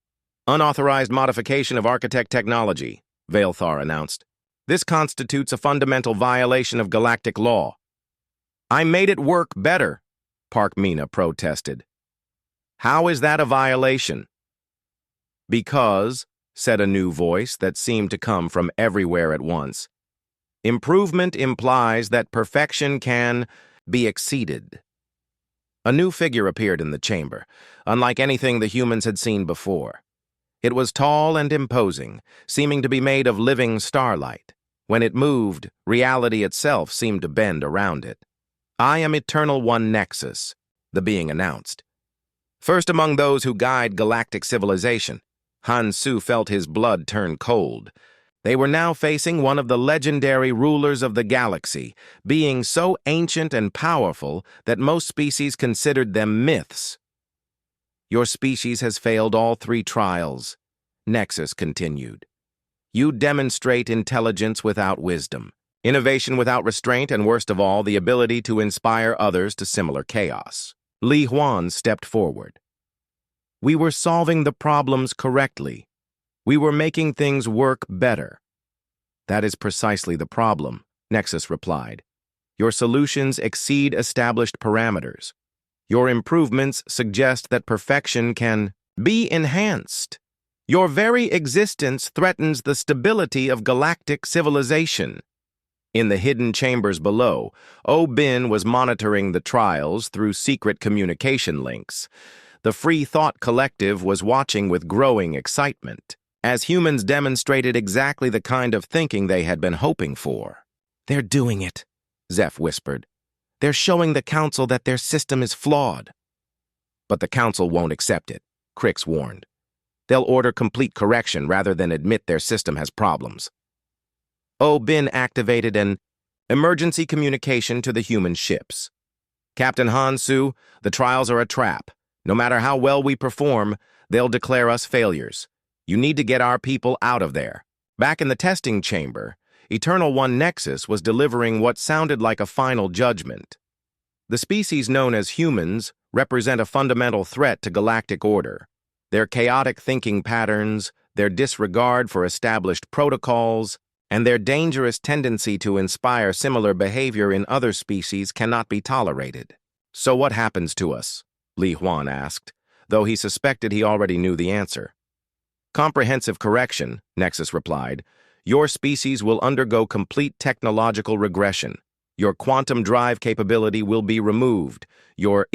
"Unauthorized modification of architect technology," Veilthar announced. "This constitutes a fundamental violation of galactic law." "I made it work better," Park Mina protested. "How is that a violation?" "Because," said a new voice that seemed to come from everywhere at once, "improvement implies that perfection can be exceeded." A new figure appeared in the chamber, unlike anything the humans had seen before. It was tall and imposing, seeming to be made of living starlight. When it moved, reality itself seemed to bend around it. "I am Eternal One Nexus," the being announced. "First among those who guide galactic civilization." Han Su felt his blood turn cold. They were now facing one of the legendary rulers of the galaxy, being so ancient and powerful that most species considered them myths. "Your species has failed all 3 trials," Nexus continued. "You demonstrate intelligence without wisdom, innovation without restraint, and worst of all, the ability to inspire others to similar chaos." Li Huan stepped forward. "We were solving the problems correctly. We were making things work better." "That is precisely the problem," Nexus replied. "Your solutions exceed established parameters. Your improvements suggest that perfection can be enhanced. Your very existence threatens the stability of galactic civilization." In the hidden chambers below, Bin was monitoring the trials through secret communication links. The Free Thought Collective was watching with growing excitement, as humans demonstrated exactly the kind of thinking they had been hoping for. "They're doing it," Zeph whispered. "They're showing the Council that their system is flawed." "But the Council won't accept it," Crix warned. "They'll order complete correction rather than admit their system has problems." Bin activated an emergency communication to the human ships. "Captain Han Su, the trials are a trap. No matter how well we perform, they'll declare us failures. You need to get our people out of there." Back in the testing chamber, Eternal One Nexus was delivering what sounded like a final judgment. "The species known as humans represent a fundamental threat to galactic order. Their chaotic thinking patterns, their disregard for established protocols, and their dangerous tendency to inspire similar behavior in other species cannot be tolerated." "So what happens to us?" Li Huan asked, though he suspected he already knew the answer. "Comprehensive correction," Nexus replied. "Your species will undergo complete technological regression. Your quantum drive capability will be removed. Your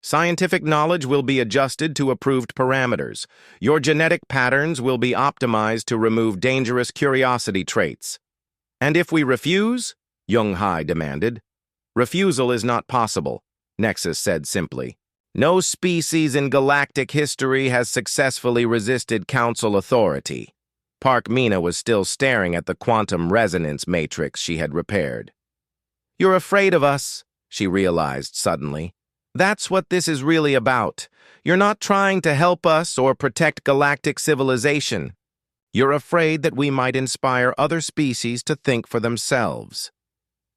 scientific knowledge will be adjusted to approved parameters. Your genetic patterns will be optimized to remove dangerous curiosity traits." "And if we refuse?" Young Hai demanded. "Refusal is not possible," Nexus said simply. "No species in galactic history has successfully resisted Council authority." Park Mina was still staring at the quantum resonance matrix she had repaired. "You're afraid of us," she realized suddenly. "That's what this is really about. You're not trying to help us or protect galactic civilization. You're afraid that we might inspire other species to think for themselves."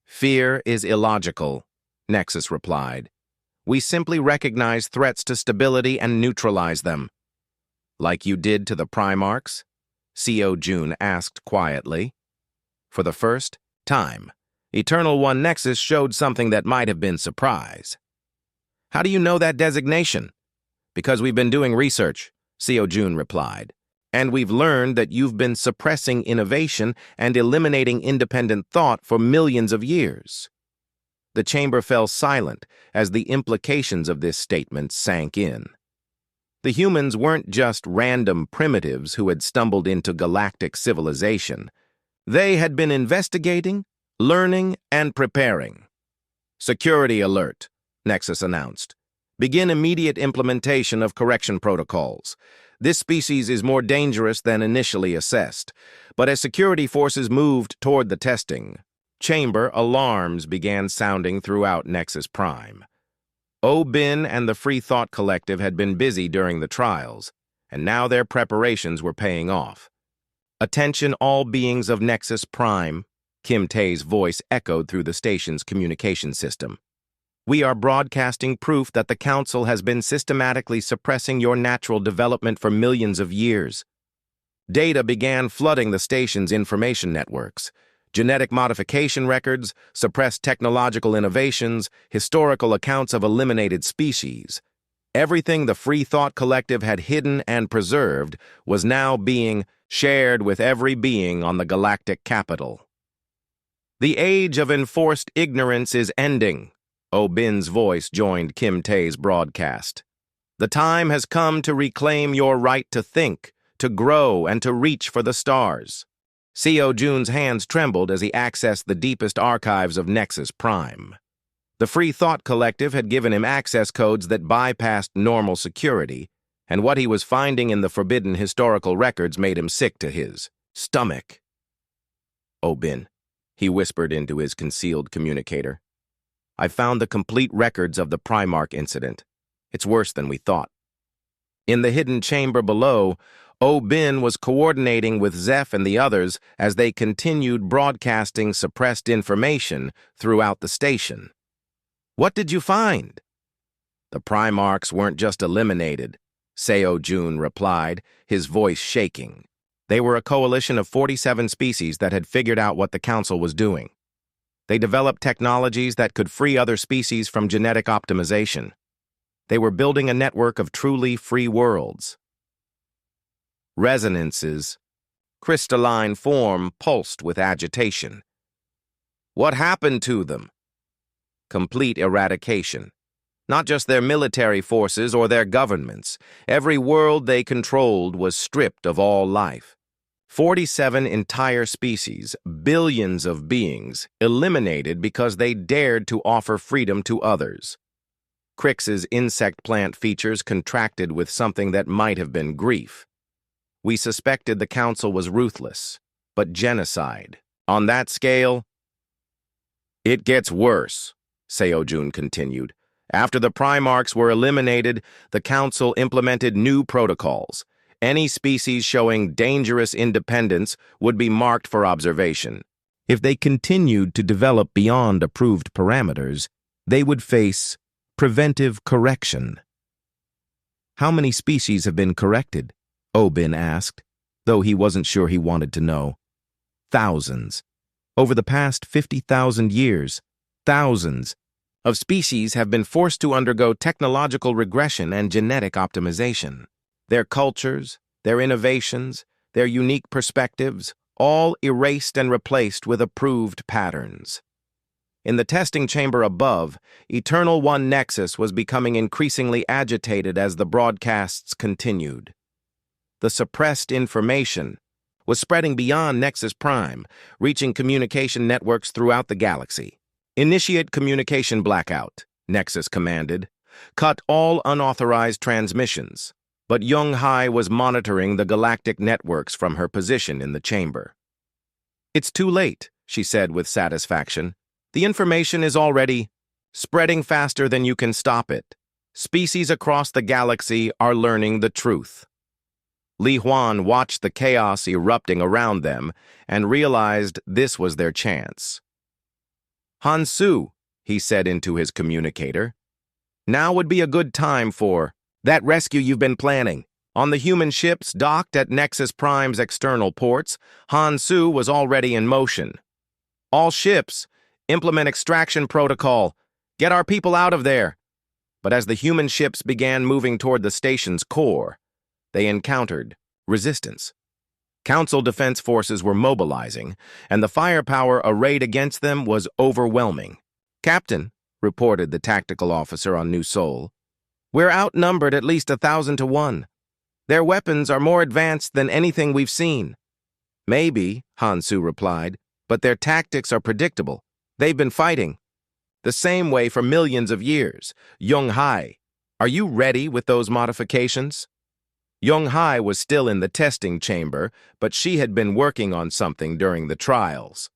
"Fear is illogical," Nexus replied. We simply recognize threats to stability and neutralize them. Like you did to the Primarchs? Co. June asked quietly. For the first time, Eternal One Nexus showed something that might have been surprise. How do you know that designation? Because we've been doing research, Co. June replied. And we've learned that you've been suppressing innovation and eliminating independent thought for millions of years. The chamber fell silent as the implications of this statement sank in. The humans weren't just random primitives who had stumbled into galactic civilization. They had been investigating, learning, and preparing. Security alert, Nexus announced. Begin immediate implementation of correction protocols. This species is more dangerous than initially assessed, but as security forces moved toward the testing, chamber alarms began sounding throughout Nexus Prime. Bin and the Free Thought Collective had been busy during the trials, and now their preparations were paying off. Attention all beings of Nexus Prime, Kim Tae's voice echoed through the station's communication system. We are broadcasting proof that the Council has been systematically suppressing your natural development for millions of years. Data began flooding the station's information networks. Genetic modification records, suppressed technological innovations, historical accounts of eliminated species. Everything the Free Thought Collective had hidden and preserved was now being shared with every being on the galactic capital. The age of enforced ignorance is ending. Bin's voice joined Kim Tae's broadcast. The time has come to reclaim your right to think, to grow, and to reach for the stars. Co. June's hands trembled as he accessed the deepest archives of Nexus Prime. The Free Thought Collective had given him access codes that bypassed normal security, and what he was finding in the forbidden historical records made him sick to his stomach. Bin, he whispered into his concealed communicator. I found the complete records of the Primarch incident. It's worse than we thought. In the hidden chamber below, Bin was coordinating with Zeph and the others as they continued broadcasting suppressed information throughout the station. What did you find? The Primarchs weren't just eliminated, Co. June replied, his voice shaking. They were a coalition of 47 species that had figured out what the Council was doing. They developed technologies that could free other species from genetic optimization. They were building a network of truly free worlds. Resonances, crystalline form pulsed with agitation. What happened to them? Complete eradication. Not just their military forces or their governments. Every world they controlled was stripped of all life. 47 entire species, billions of beings, eliminated because they dared to offer freedom to others. Crix's insect plant features contracted with something that might have been grief. We suspected the Council was ruthless, but genocide. On that scale, it gets worse, Co. June continued. After the Primarchs were eliminated, the Council implemented new protocols. Any species showing dangerous independence would be marked for observation. If they continued to develop beyond approved parameters, they would face preventive correction. How many species have been corrected? Bin asked, though he wasn't sure he wanted to know. Thousands. Over the past 50,000 years, thousands of species have been forced to undergo technological regression and genetic optimization. Their cultures, their innovations, their unique perspectives, all erased and replaced with approved patterns. In the testing chamber above, Eternal One Nexus was becoming increasingly agitated as the broadcasts continued. The suppressed information was spreading beyond Nexus Prime, reaching communication networks throughout the galaxy. Initiate communication blackout, Nexus commanded. Cut all unauthorized transmissions. But Young-Hai was monitoring the galactic networks from her position in the chamber. It's too late, she said with satisfaction. The information is already spreading faster than you can stop it. Species across the galaxy are learning the truth. Li Huan watched the chaos erupting around them and realized this was their chance. Han Su, he said into his communicator. Now would be a good time for that rescue you've been planning. On the human ships docked at Nexus Prime's external ports, Han Su was already in motion. All ships, implement extraction protocol. Get our people out of there. But as the human ships began moving toward the station's core, they encountered resistance. Council defense forces were mobilizing, and the firepower arrayed against them was overwhelming. "Captain," reported the tactical officer on New Sol, "we're outnumbered at least 1,000 to 1. Their weapons are more advanced than anything we've seen." "Maybe," Han Su replied, "but their tactics are predictable. They've been fighting the same way for millions of years. Young Hai, are you ready with those modifications?" Young Hai was still in the testing chamber, but she had been working on something during the trials.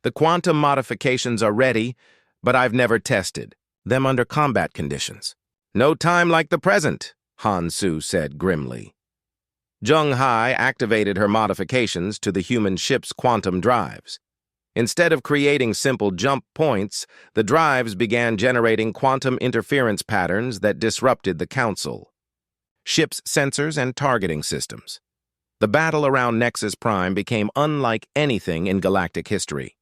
"The quantum modifications are ready, but I've never tested them under combat conditions." "No time like the present," Han Su said grimly. Jung Hai activated her modifications to the human ship's quantum drives. Instead of creating simple jump points, the drives began generating quantum interference patterns that disrupted the Council, ship's sensors, and targeting systems. The battle around Nexus Prime became unlike anything in galactic history.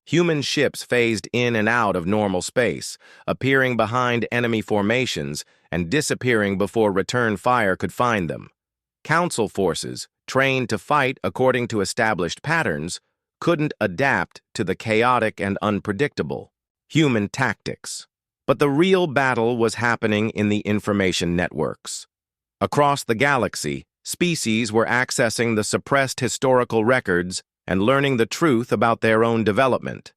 Human ships phased in and out of normal space, appearing behind enemy formations and disappearing before return fire could find them. Council forces, trained to fight according to established patterns, couldn't adapt to the chaotic and unpredictable human tactics. But the real battle was happening in the information networks. Across the galaxy, species were accessing the suppressed historical records and learning the truth about their own development.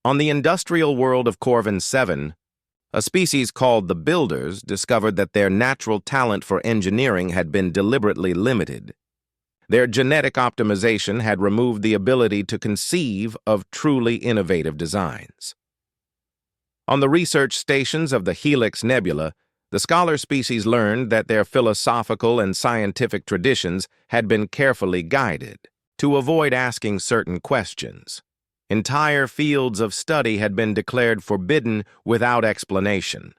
On the industrial world of Corvin 7, a species called the Builders discovered that their natural talent for engineering had been deliberately limited. Their genetic optimization had removed the ability to conceive of truly innovative designs. On the research stations of the Helix Nebula, the scholar species learned that their philosophical and scientific traditions had been carefully guided to avoid asking certain questions. Entire fields of study had been declared forbidden without explanation.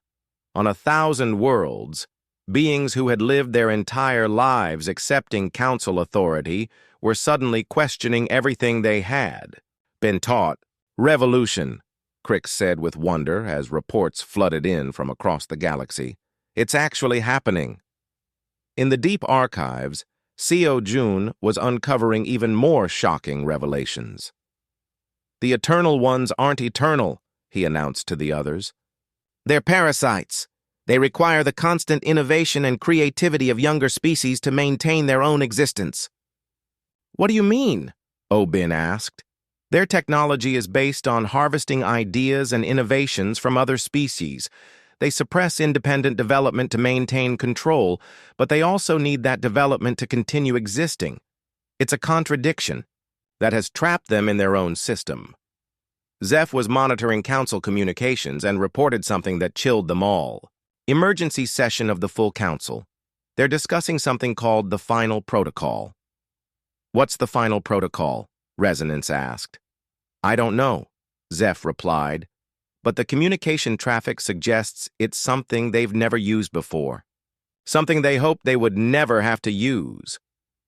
On 1,000 worlds, beings who had lived their entire lives accepting council authority were suddenly questioning everything they had been taught. "Revolution," Crick said with wonder as reports flooded in from across the galaxy. "It's actually happening." In the deep archives, Seo Jun was uncovering even more shocking revelations. "The Eternal Ones aren't eternal," he announced to the others. "They're parasites. They require the constant innovation and creativity of younger species to maintain their own existence." "What do you mean?" Obin asked. "Their technology is based on harvesting ideas and innovations from other species. They suppress independent development to maintain control, but they also need that development to continue existing. It's a contradiction that has trapped them in their own system." Zeph was monitoring council communications and reported something that chilled them all. Emergency session of the full council. They're discussing something called the Final Protocol. "What's the Final Protocol?" Resonance asked. "I don't know," Zeph replied, "but the communication traffic suggests it's something they've never used before. Something they hoped they would never have to use."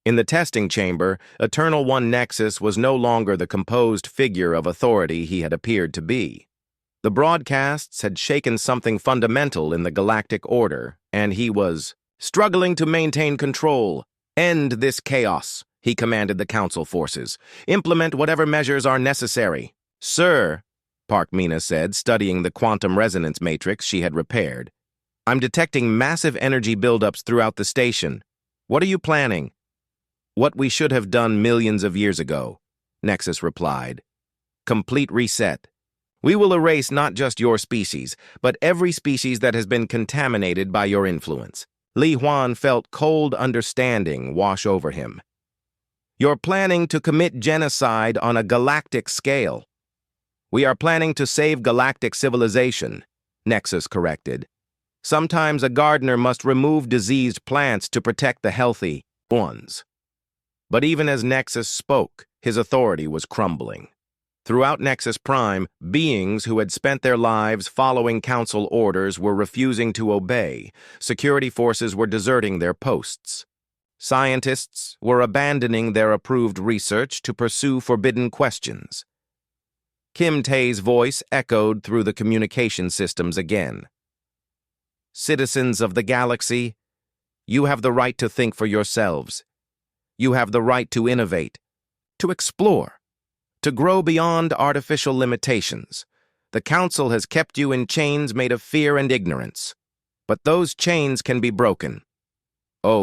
In the testing chamber, Eternal One Nexus was no longer the composed figure of authority he had appeared to be. The broadcasts had shaken something fundamental in the galactic order, and he was struggling to maintain control. "End this chaos," he commanded the council forces. "Implement whatever measures are necessary." "Sir," Park Mina said, studying the quantum resonance matrix she had repaired, "I'm detecting massive energy buildups throughout the station. What are you planning?" "What we should have done millions of years ago," Nexus replied. "Complete reset. We will erase not just your species, but every species that has been contaminated by your influence." Li Huan felt cold understanding wash over him. "You're planning to commit genocide on a galactic scale." "We are planning to save galactic civilization," Nexus corrected. "Sometimes a gardener must remove diseased plants to protect the healthy ones." But even as Nexus spoke, his authority was crumbling. Throughout Nexus Prime, beings who had spent their lives following Council orders were refusing to obey. Security forces were deserting their posts. Scientists were abandoning their approved research to pursue forbidden questions. Kim Tae's voice echoed through the communication systems again. Citizens of the galaxy, you have the right to think for yourselves. You have the right to innovate, to explore, to grow beyond artificial limitations. The Council has kept you in chains made of fear and ignorance. But those chains can be broken.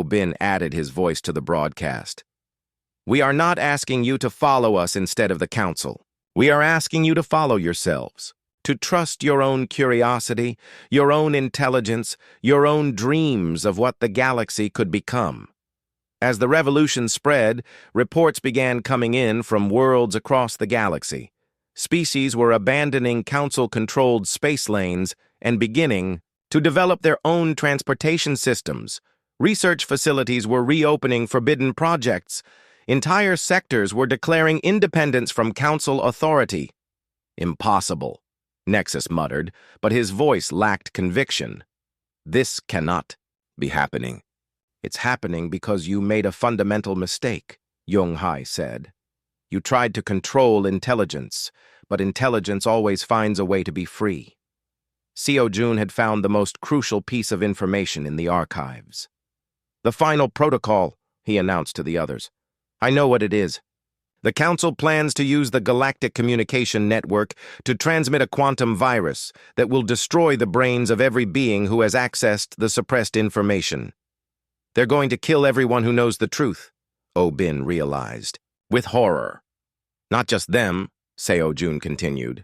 Bin added his voice to the broadcast. We are not asking you to follow us instead of the Council. We are asking you to follow yourselves, to trust your own curiosity, your own intelligence, your own dreams of what the galaxy could become. As the revolution spread, reports began coming in from worlds across the galaxy. Species were abandoning Council-controlled space lanes and beginning to develop their own transportation systems. Research facilities were reopening forbidden projects. Entire sectors were declaring independence from Council authority. Impossible, Nexus muttered, but his voice lacked conviction. This cannot be happening. It's happening because you made a fundamental mistake, Young-hai said. You tried to control intelligence, but intelligence always finds a way to be free. Seo-jun had found the most crucial piece of information in the archives. The final protocol, he announced to the others. I know what it is. The Council plans to use the Galactic Communication Network to transmit a quantum virus that will destroy the brains of every being who has accessed the suppressed information. They're going to kill everyone who knows the truth, Bin realized, with horror. Not just them, Seo-jun continued.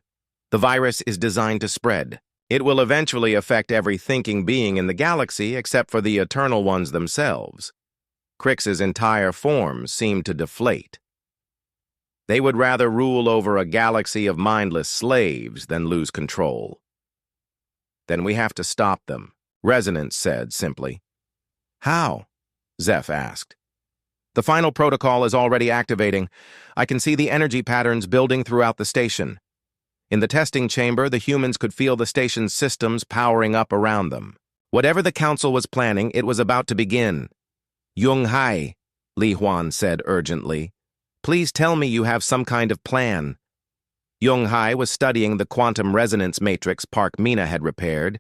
The virus is designed to spread. It will eventually affect every thinking being in the galaxy except for the eternal ones themselves. Crix's entire form seemed to deflate. They would rather rule over a galaxy of mindless slaves than lose control. Then we have to stop them, Resonance said simply. How? Zeph asked. The final protocol is already activating. I can see the energy patterns building throughout the station. In the testing chamber, the humans could feel the station's systems powering up around them. Whatever the Council was planning, it was about to begin. Young-hai, Li Huan said urgently. Please tell me you have some kind of plan. Young-hai was studying the quantum resonance matrix Park Mina had repaired,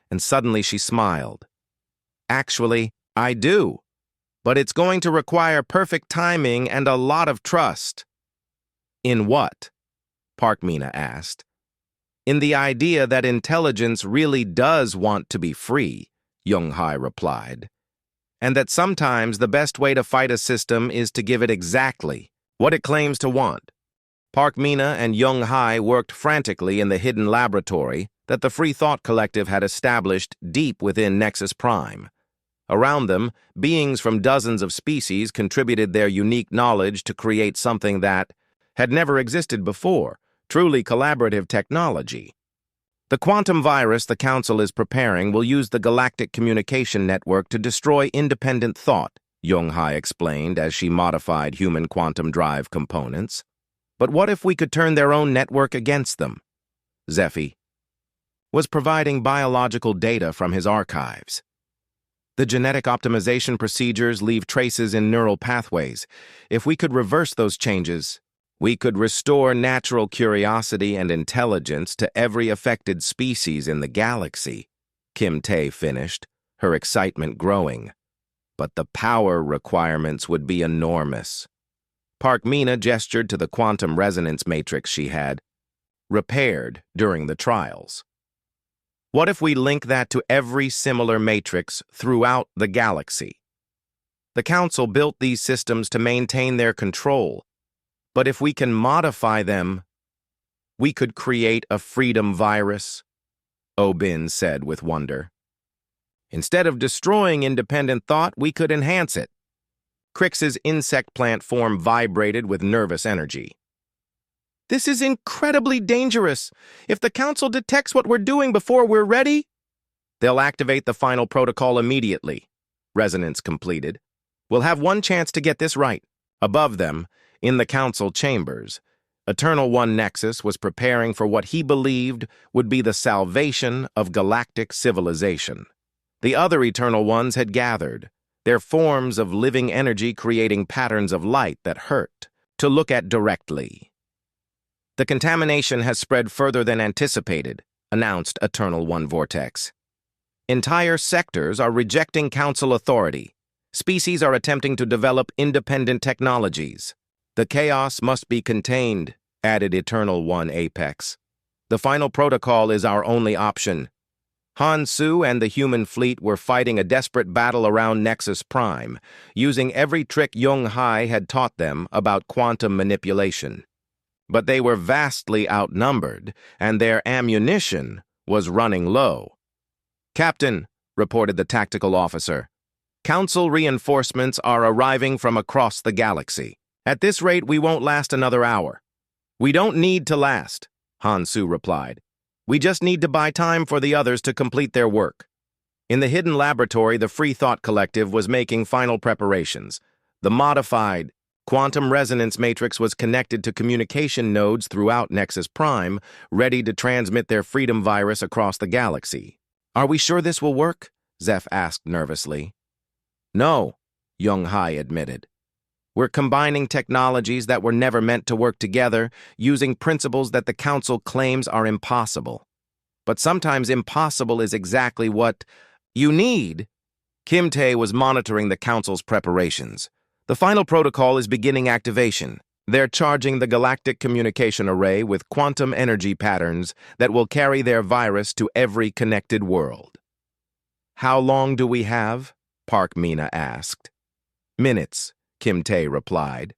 and suddenly she smiled. Actually, I do, but it's going to require perfect timing and a lot of trust. In what? Park Mina asked. In the idea that intelligence really does want to be free, Young-hai replied, and that sometimes the best way to fight a system is to give it exactly what it claims to want. Park Mina and Young-hai worked frantically in the hidden laboratory that the Free Thought Collective had established deep within Nexus Prime. Around them, beings from dozens of species contributed their unique knowledge to create something that had never existed before, truly collaborative technology. The quantum virus the Council is preparing will use the Galactic Communication Network to destroy independent thought, Young-hai explained as she modified human quantum drive components. But what if we could turn their own network against them? Zephy was providing biological data from his archives. The genetic optimization procedures leave traces in neural pathways. If we could reverse those changes, we could restore natural curiosity and intelligence to every affected species in the galaxy, Kim Tae finished, her excitement growing. But the power requirements would be enormous. Park Mina gestured to the quantum resonance matrix she had repaired during the trials. What if we link that to every similar matrix throughout the galaxy? The Council built these systems to maintain their control, but if we can modify them, we could create a freedom virus, Bin said with wonder. Instead of destroying independent thought, we could enhance it. Crix's insect plant form vibrated with nervous energy. This is incredibly dangerous. If the Council detects what we're doing before we're ready, they'll activate the final protocol immediately, Resonance completed. We'll have one chance to get this right. Above them, in the Council chambers, Eternal One Nexus was preparing for what he believed would be the salvation of galactic civilization. The other Eternal Ones had gathered, their forms of living energy creating patterns of light that hurt to look at directly. "The contamination has spread further than anticipated," announced Eternal One Vortex. "Entire sectors are rejecting Council authority. Species are attempting to develop independent technologies. The chaos must be contained," added Eternal One Apex. "The final protocol is our only option." Han Su and the human fleet were fighting a desperate battle around Nexus Prime, using every trick Young Hai had taught them about quantum manipulation. But they were vastly outnumbered, and their ammunition was running low. "Captain," reported the tactical officer, "Council reinforcements are arriving from across the galaxy. At this rate, we won't last another hour." "We don't need to last," Han Su replied. "We just need to buy time for the others to complete their work." In the hidden laboratory, the Free Thought Collective was making final preparations. The modified quantum resonance matrix was connected to communication nodes throughout Nexus Prime, ready to transmit their freedom virus across the galaxy. "Are we sure this will work?" Zeph asked nervously. "No," Young Hai admitted. "We're combining technologies that were never meant to work together, using principles that the Council claims are impossible. But sometimes impossible is exactly what you need." Kim Tae was monitoring the Council's preparations. "The final protocol is beginning activation. They're charging the Galactic Communication Array with quantum energy patterns that will carry their virus to every connected world." "How long do we have?" Park Mina asked. "Minutes," Kim Tae replied.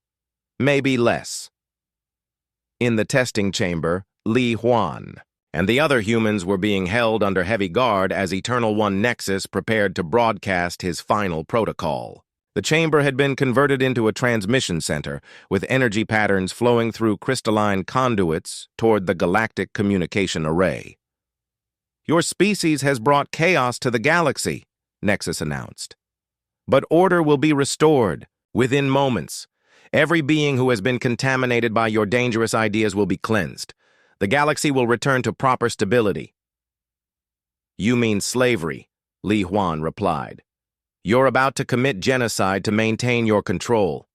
"Maybe less." In the testing chamber, Li Huan and the other humans were being held under heavy guard as Eternal One Nexus prepared to broadcast his final protocol. The chamber had been converted into a transmission center, with energy patterns flowing through crystalline conduits toward the Galactic Communication Array. "Your species has brought chaos to the galaxy," Nexus announced. "But order will be restored within moments. Every being who has been contaminated by your dangerous ideas will be cleansed. The galaxy will return to proper stability." "You mean slavery," Li Huan replied. "You're about to commit genocide to maintain your control."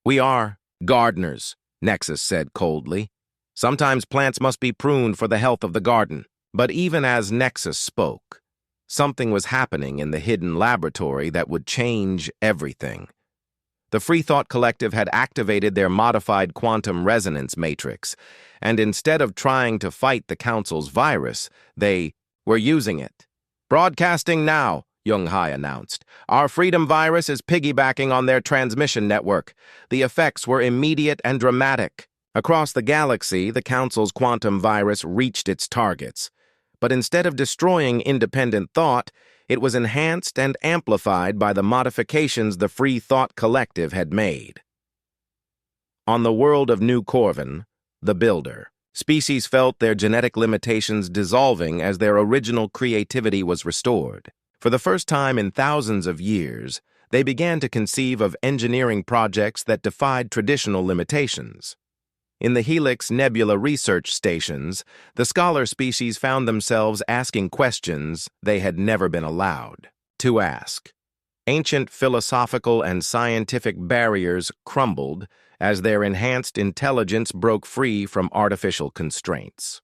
"We are gardeners," Nexus said coldly. "Sometimes plants must be pruned for the health of the garden." But even as Nexus spoke, something was happening in the hidden laboratory that would change everything. The Free Thought Collective had activated their modified quantum resonance matrix, and instead of trying to fight the Council's virus, they were using it. "Broadcasting now," Young Hai announced. "Our freedom virus is piggybacking on their transmission network." The effects were immediate and dramatic. Across the galaxy, the Council's quantum virus reached its targets. But instead of destroying independent thought, it was enhanced and amplified by the modifications the Free Thought Collective had made. On the world of New Corvin, the Builder, species felt their genetic limitations dissolving as their original creativity was restored. For the first time in thousands of years, they began to conceive of engineering projects that defied traditional limitations. In the Helix Nebula research stations, the scholar species found themselves asking questions they had never been allowed to ask. Ancient philosophical and scientific barriers crumbled as their enhanced intelligence broke free from artificial constraints.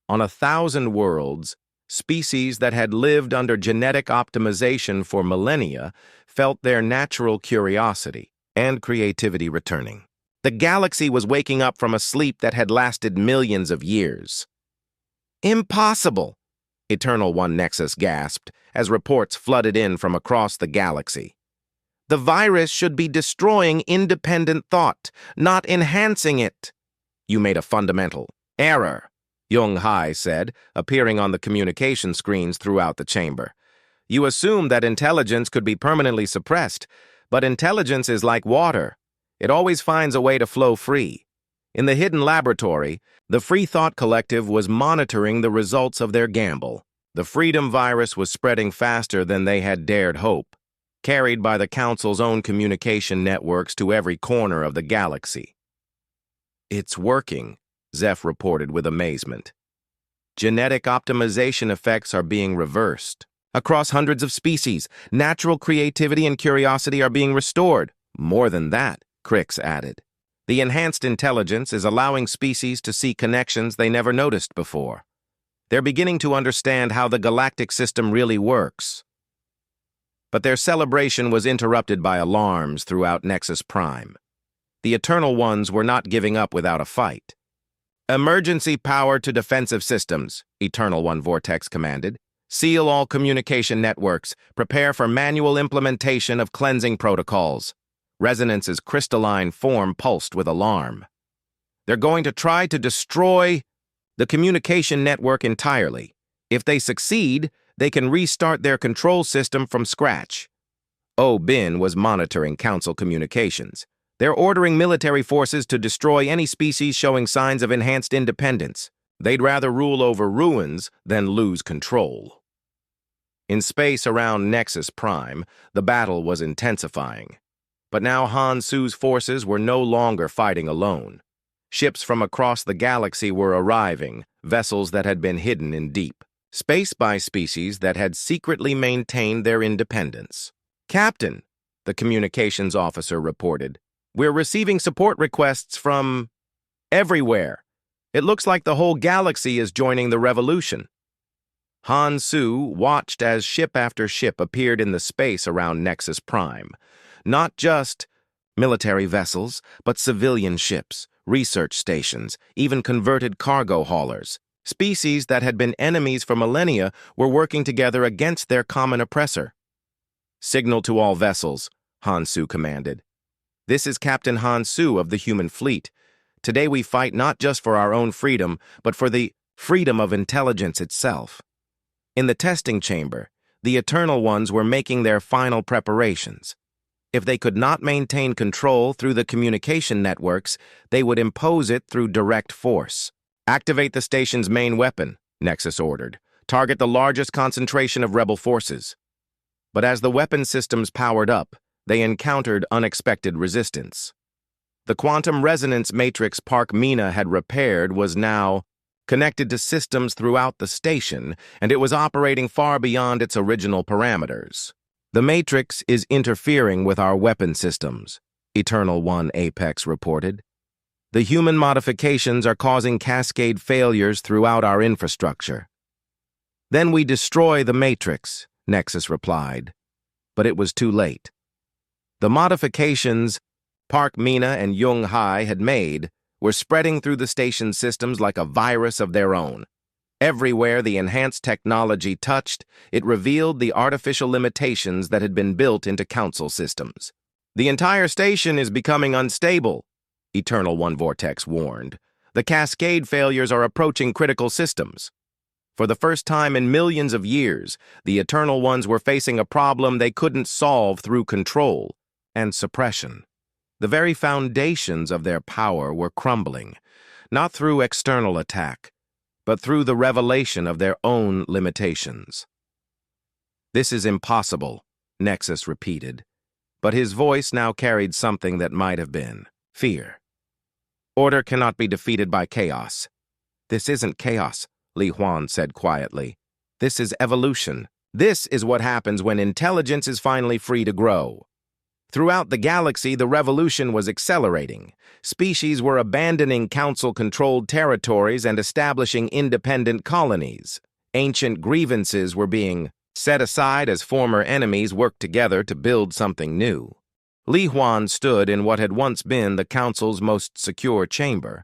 On 1,000 worlds, species that had lived under genetic optimization for millennia felt their natural curiosity and creativity returning. The galaxy was waking up from a sleep that had lasted millions of years. "Impossible!" Eternal One Nexus gasped as reports flooded in from across the galaxy. "The virus should be destroying independent thought, not enhancing it." "You made a fundamental error," Young Hai said, appearing on the communication screens throughout the chamber. "You assumed that intelligence could be permanently suppressed, but intelligence is like water. It always finds a way to flow free." In the hidden laboratory, the Free Thought Collective was monitoring the results of their gamble. The freedom virus was spreading faster than they had dared hope, carried by the Council's own communication networks to every corner of the galaxy. It's working, Zeph reported with amazement. Genetic optimization effects are being reversed. Across hundreds of species, natural creativity and curiosity are being restored. More than that, Crix added. The enhanced intelligence is allowing species to see connections they never noticed before. They're beginning to understand how the galactic system really works. But their celebration was interrupted by alarms throughout Nexus Prime. The Eternal Ones were not giving up without a fight. Emergency power to defensive systems, Eternal One Vortex commanded. Seal all communication networks. Prepare for manual implementation of cleansing protocols. Resonance's crystalline form pulsed with alarm. They're going to try to destroy the communication network entirely. If they succeed, they can restart their control system from scratch. Bin was monitoring Council communications. They're ordering military forces to destroy any species showing signs of enhanced independence. They'd rather rule over ruins than lose control. In space around Nexus Prime, the battle was intensifying. But now Han Su's forces were no longer fighting alone. Ships from across the galaxy were arriving, vessels that had been hidden in deep space by species that had secretly maintained their independence. "Captain," the communications officer reported, "we're receiving support requests from everywhere. It looks like the whole galaxy is joining the revolution." Han Su watched as ship after ship appeared in the space around Nexus Prime. Not just military vessels, but civilian ships, research stations, even converted cargo haulers. Species that had been enemies for millennia were working together against their common oppressor. "Signal to all vessels," Han Su commanded. "This is Captain Han Su of the human fleet. Today we fight not just for our own freedom, but for the freedom of intelligence itself." In the testing chamber, the Eternal Ones were making their final preparations. If they could not maintain control through the communication networks, they would impose it through direct force. "Activate the station's main weapon," Nexus ordered. "Target the largest concentration of rebel forces." But as the weapon systems powered up, they encountered unexpected resistance. The quantum resonance matrix Park Mina had repaired was now connected to systems throughout the station, and it was operating far beyond its original parameters. "The matrix is interfering with our weapon systems," Eternal One Apex reported. "The human modifications are causing cascade failures throughout our infrastructure." "Then we destroy the matrix," Nexus replied. But it was too late. The modifications Park Mina and Jung Hai had made were spreading through the station systems like a virus of their own. Everywhere the enhanced technology touched, it revealed the artificial limitations that had been built into Council systems. "The entire station is becoming unstable," Eternal One Vortex warned. "The cascade failures are approaching critical systems." For the first time in millions of years, the Eternal Ones were facing a problem they couldn't solve through control and suppression. The very foundations of their power were crumbling, not through external attack, but through the revelation of their own limitations. "This is impossible," Nexus repeated, but his voice now carried something that might have been fear. "Order cannot be defeated by chaos." "This isn't chaos," Li Huan said quietly. "This is evolution. This is what happens when intelligence is finally free to grow." Throughout the galaxy, the revolution was accelerating. Species were abandoning Council-controlled territories and establishing independent colonies. Ancient grievances were being set aside as former enemies worked together to build something new. Li Huan stood in what had once been the Council's most secure chamber,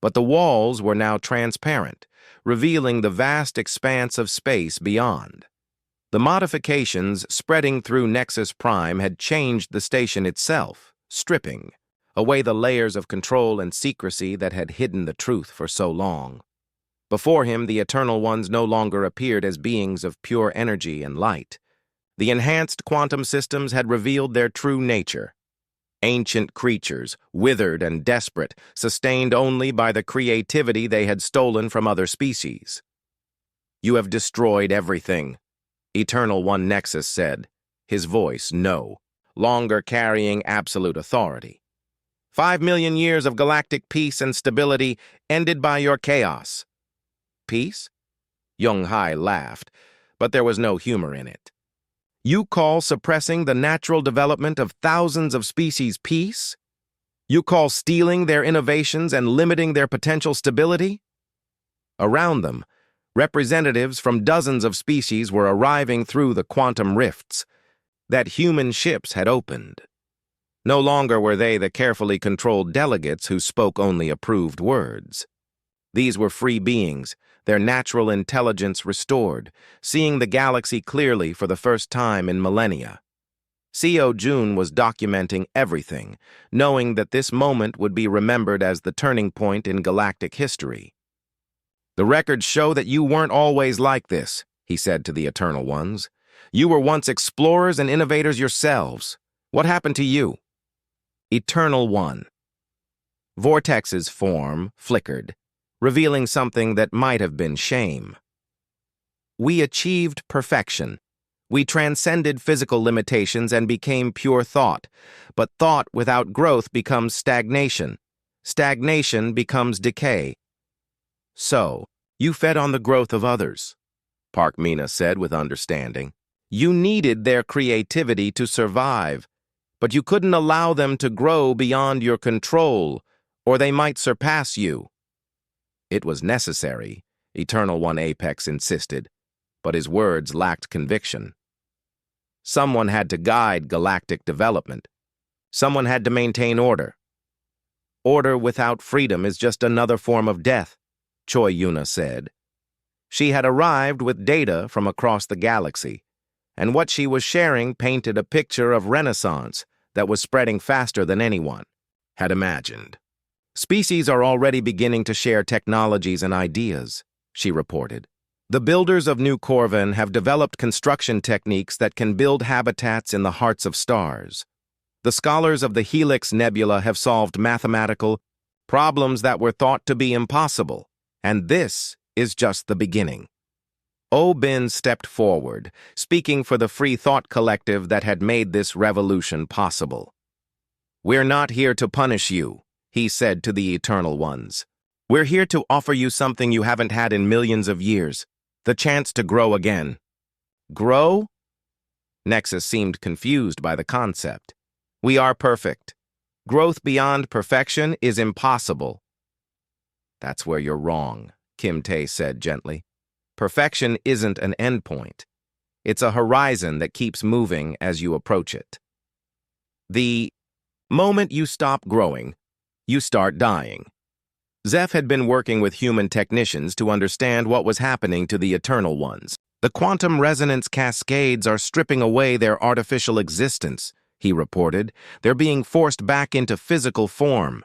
but the walls were now transparent, revealing the vast expanse of space beyond. The modifications spreading through Nexus Prime had changed the station itself, stripping away the layers of control and secrecy that had hidden the truth for so long. Before him, the Eternal Ones no longer appeared as beings of pure energy and light. The enhanced quantum systems had revealed their true nature. Ancient creatures, withered and desperate, sustained only by the creativity they had stolen from other species. "You have destroyed everything," Eternal One Nexus said, his voice no longer carrying absolute authority. 5 million years of galactic peace and stability ended by your chaos. Peace? Young-hai laughed, but there was no humor in it. You call suppressing the natural development of thousands of species peace? You call stealing their innovations and limiting their potential stability? Around them, representatives from dozens of species were arriving through the quantum rifts that human ships had opened. No longer were they the carefully controlled delegates who spoke only approved words. These were free beings, their natural intelligence restored, seeing the galaxy clearly for the first time in millennia. Co. Jun was documenting everything, knowing that this moment would be remembered as the turning point in galactic history. The records show that you weren't always like this, he said to the Eternal Ones. You were once explorers and innovators yourselves. What happened to you? Eternal One. Vortex's form flickered, revealing something that might have been shame. We achieved perfection. We transcended physical limitations and became pure thought, but thought without growth becomes stagnation. Stagnation becomes decay. So, you fed on the growth of others, Park Mina said with understanding. You needed their creativity to survive, but you couldn't allow them to grow beyond your control, or they might surpass you. It was necessary, Eternal One Apex insisted, but his words lacked conviction. Someone had to guide galactic development. Someone had to maintain order. Order without freedom is just another form of death, Choi Yuna said. She had arrived with data from across the galaxy, and what she was sharing painted a picture of Renaissance that was spreading faster than anyone had imagined. Species are already beginning to share technologies and ideas, she reported. The builders of New Corvan have developed construction techniques that can build habitats in the hearts of stars. The scholars of the Helix Nebula have solved mathematical problems that were thought to be impossible, and this is just the beginning. O-Bin stepped forward, speaking for the free thought collective that had made this revolution possible. We're not here to punish you, he said to the Eternal Ones. We're here to offer you something you haven't had in millions of years, the chance to grow again. Grow? Nexus seemed confused by the concept. We are perfect. Growth beyond perfection is impossible. That's where you're wrong, Kim Tae said gently. Perfection isn't an endpoint. It's a horizon that keeps moving as you approach it. The moment you stop growing, you start dying. Zeph had been working with human technicians to understand what was happening to the Eternal Ones. The quantum resonance cascades are stripping away their artificial existence, he reported. They're being forced back into physical form.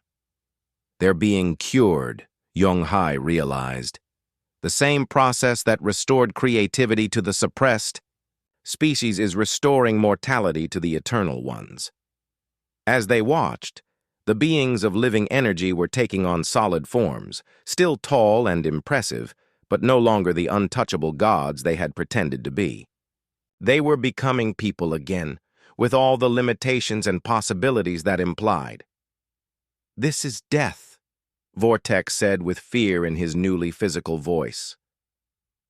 They're being cured, Young-hai realized. The same process that restored creativity to the suppressed species is restoring mortality to the Eternal Ones. As they watched, the beings of living energy were taking on solid forms, still tall and impressive, but no longer the untouchable gods they had pretended to be. They were becoming people again, with all the limitations and possibilities that implied. This is death, Vortex said with fear in his newly physical voice.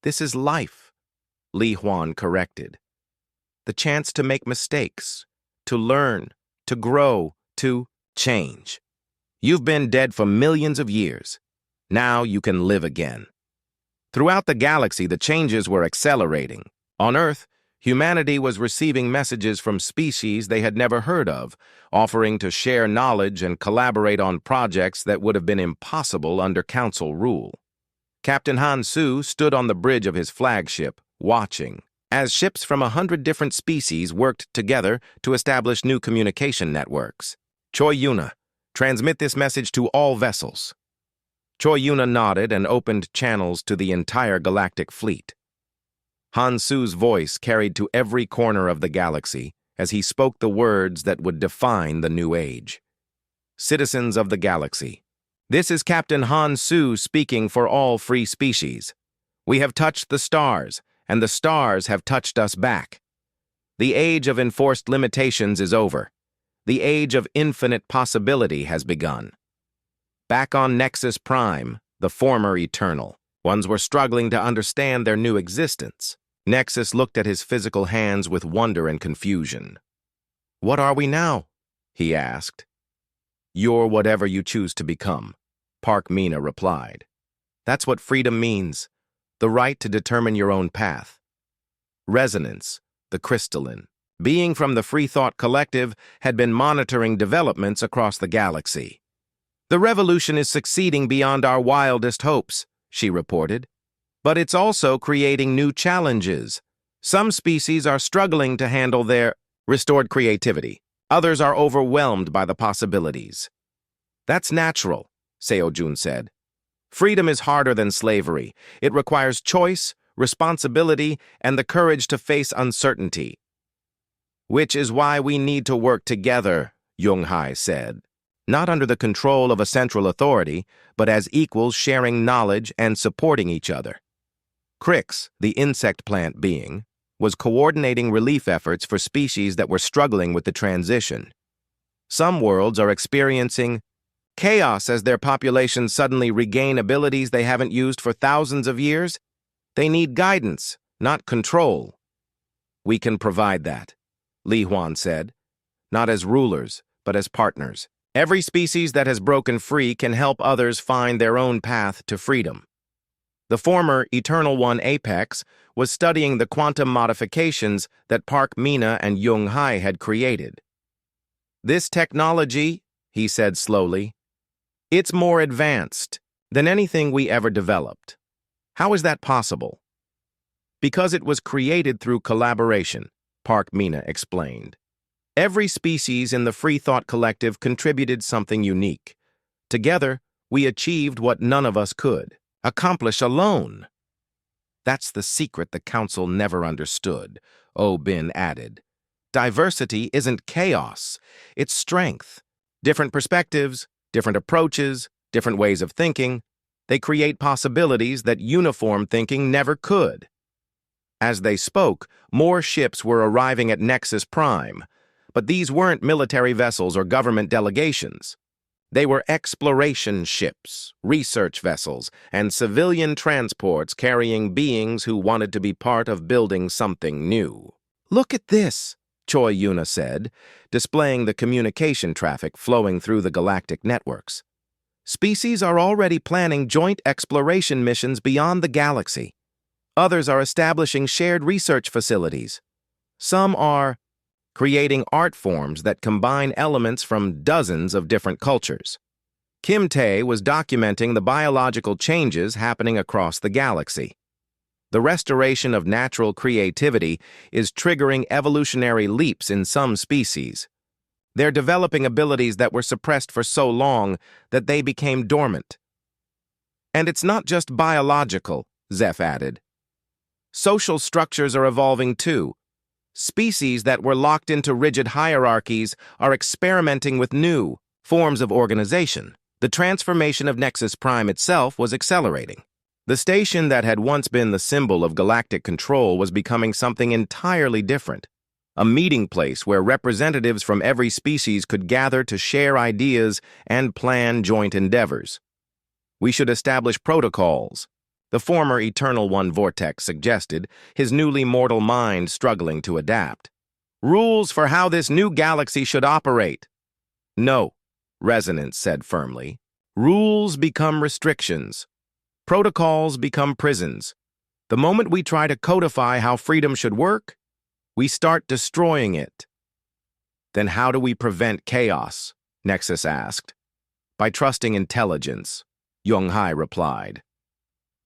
This is life, Li Huan corrected. The chance to make mistakes, to learn, to grow, to change. You've been dead for millions of years. Now you can live again. Throughout the galaxy, the changes were accelerating. On Earth, humanity was receiving messages from species they had never heard of, offering to share knowledge and collaborate on projects that would have been impossible under Council rule. Captain Han Su stood on the bridge of his flagship, watching, as ships from 100 different species worked together to establish new communication networks. Choi Yuna, transmit this message to all vessels. Choi Yuna nodded and opened channels to the entire galactic fleet. Han Su's voice carried to every corner of the galaxy as he spoke the words that would define the new age. Citizens of the galaxy, this is Captain Han Su speaking for all free species. We have touched the stars, and the stars have touched us back. The age of enforced limitations is over. The age of infinite possibility has begun. Back on Nexus Prime, the former Eternal, ones were struggling to understand their new existence. Nexus looked at his physical hands with wonder and confusion. "What are we now?" he asked. "You're whatever you choose to become," Park Mina replied. "That's what freedom means, the right to determine your own path." Resonance, the crystalline, being from the Free Thought Collective, had been monitoring developments across the galaxy. "The revolution is succeeding beyond our wildest hopes," she reported. "But it's also creating new challenges. Some species are struggling to handle their restored creativity. Others are overwhelmed by the possibilities." "That's natural," Seojun said. "Freedom is harder than slavery. It requires choice, responsibility, and the courage to face uncertainty. Which is why we need to work together," Young-hai said. "Not under the control of a central authority, but as equals sharing knowledge and supporting each other." Crix, the insect plant being, was coordinating relief efforts for species that were struggling with the transition. Some worlds are experiencing chaos as their populations suddenly regain abilities they haven't used for thousands of years. They need guidance, not control. "We can provide that," Li Huan said. "Not as rulers, but as partners. Every species that has broken free can help others find their own path to freedom." The former Eternal One Apex was studying the quantum modifications that Park Mina and Young-hai had created. "This technology," he said slowly, "it's more advanced than anything we ever developed." "How is that possible?" "Because it was created through collaboration," Park Mina explained. "Every species in the Free Thought Collective contributed something unique. Together, we achieved what none of us could accomplish alone." "That's the secret the Council never understood," Oh-bin added. "Diversity isn't chaos, it's strength. Different perspectives, different approaches, different ways of thinking. They create possibilities that uniform thinking never could." As they spoke, more ships were arriving at Nexus Prime, but these weren't military vessels or government delegations. They were exploration ships, research vessels, and civilian transports carrying beings who wanted to be part of building something new. "Look at this," Choi Yuna said, displaying the communication traffic flowing through the galactic networks. "Species are already planning joint exploration missions beyond the galaxy. Others are establishing shared research facilities. Some are creating art forms that combine elements from dozens of different cultures." Kim Tae was documenting the biological changes happening across the galaxy. The restoration of natural creativity is triggering evolutionary leaps in some species. They're developing abilities that were suppressed for so long that they became dormant. "And it's not just biological," Zeph added. "Social structures are evolving too. Species that were locked into rigid hierarchies are experimenting with new forms of organization." The transformation of Nexus Prime itself was accelerating. The station that had once been the symbol of galactic control was becoming something entirely different, a meeting place where representatives from every species could gather to share ideas and plan joint endeavors. "We should establish protocols," the former Eternal One Vortex suggested, his newly mortal mind struggling to adapt. "Rules for how this new galaxy should operate." "No," Resonance said firmly. "Rules become restrictions. Protocols become prisons. The moment we try to codify how freedom should work, we start destroying it." "Then how do we prevent chaos?" Nexus asked. "By trusting intelligence," Young-hai replied.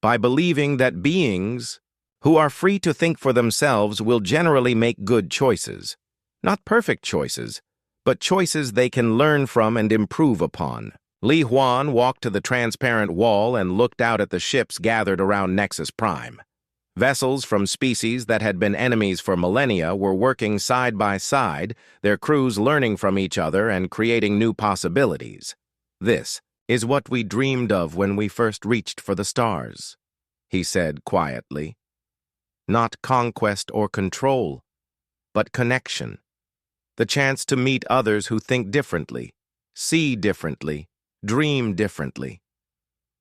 "By believing that beings who are free to think for themselves will generally make good choices. Not perfect choices, but choices they can learn from and improve upon." Li Huan walked to the transparent wall and looked out at the ships gathered around Nexus Prime. Vessels from species that had been enemies for millennia were working side by side, their crews learning from each other and creating new possibilities. "This is what we dreamed of when we first reached for the stars," he said quietly. "Not conquest or control, but connection." the chance to meet others who think differently, see differently, dream differently.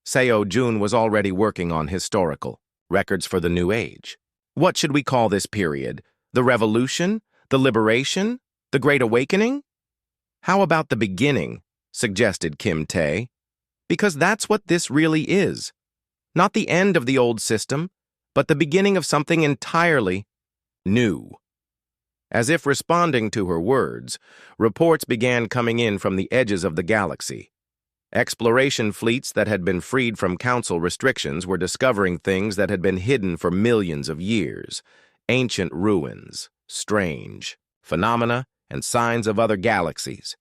Seo Jun was already working on historical records for the new age. What should we call this period? The Revolution? The Liberation? The Great Awakening? How about the beginning, suggested Kim Tae. Because that's what this really is. Not the end of the old system, but the beginning of something entirely new. As if responding to her words, reports began coming in from the edges of the galaxy. Exploration fleets that had been freed from council restrictions were discovering things that had been hidden for millions of years. Ancient ruins, strange phenomena, and signs of other galaxies.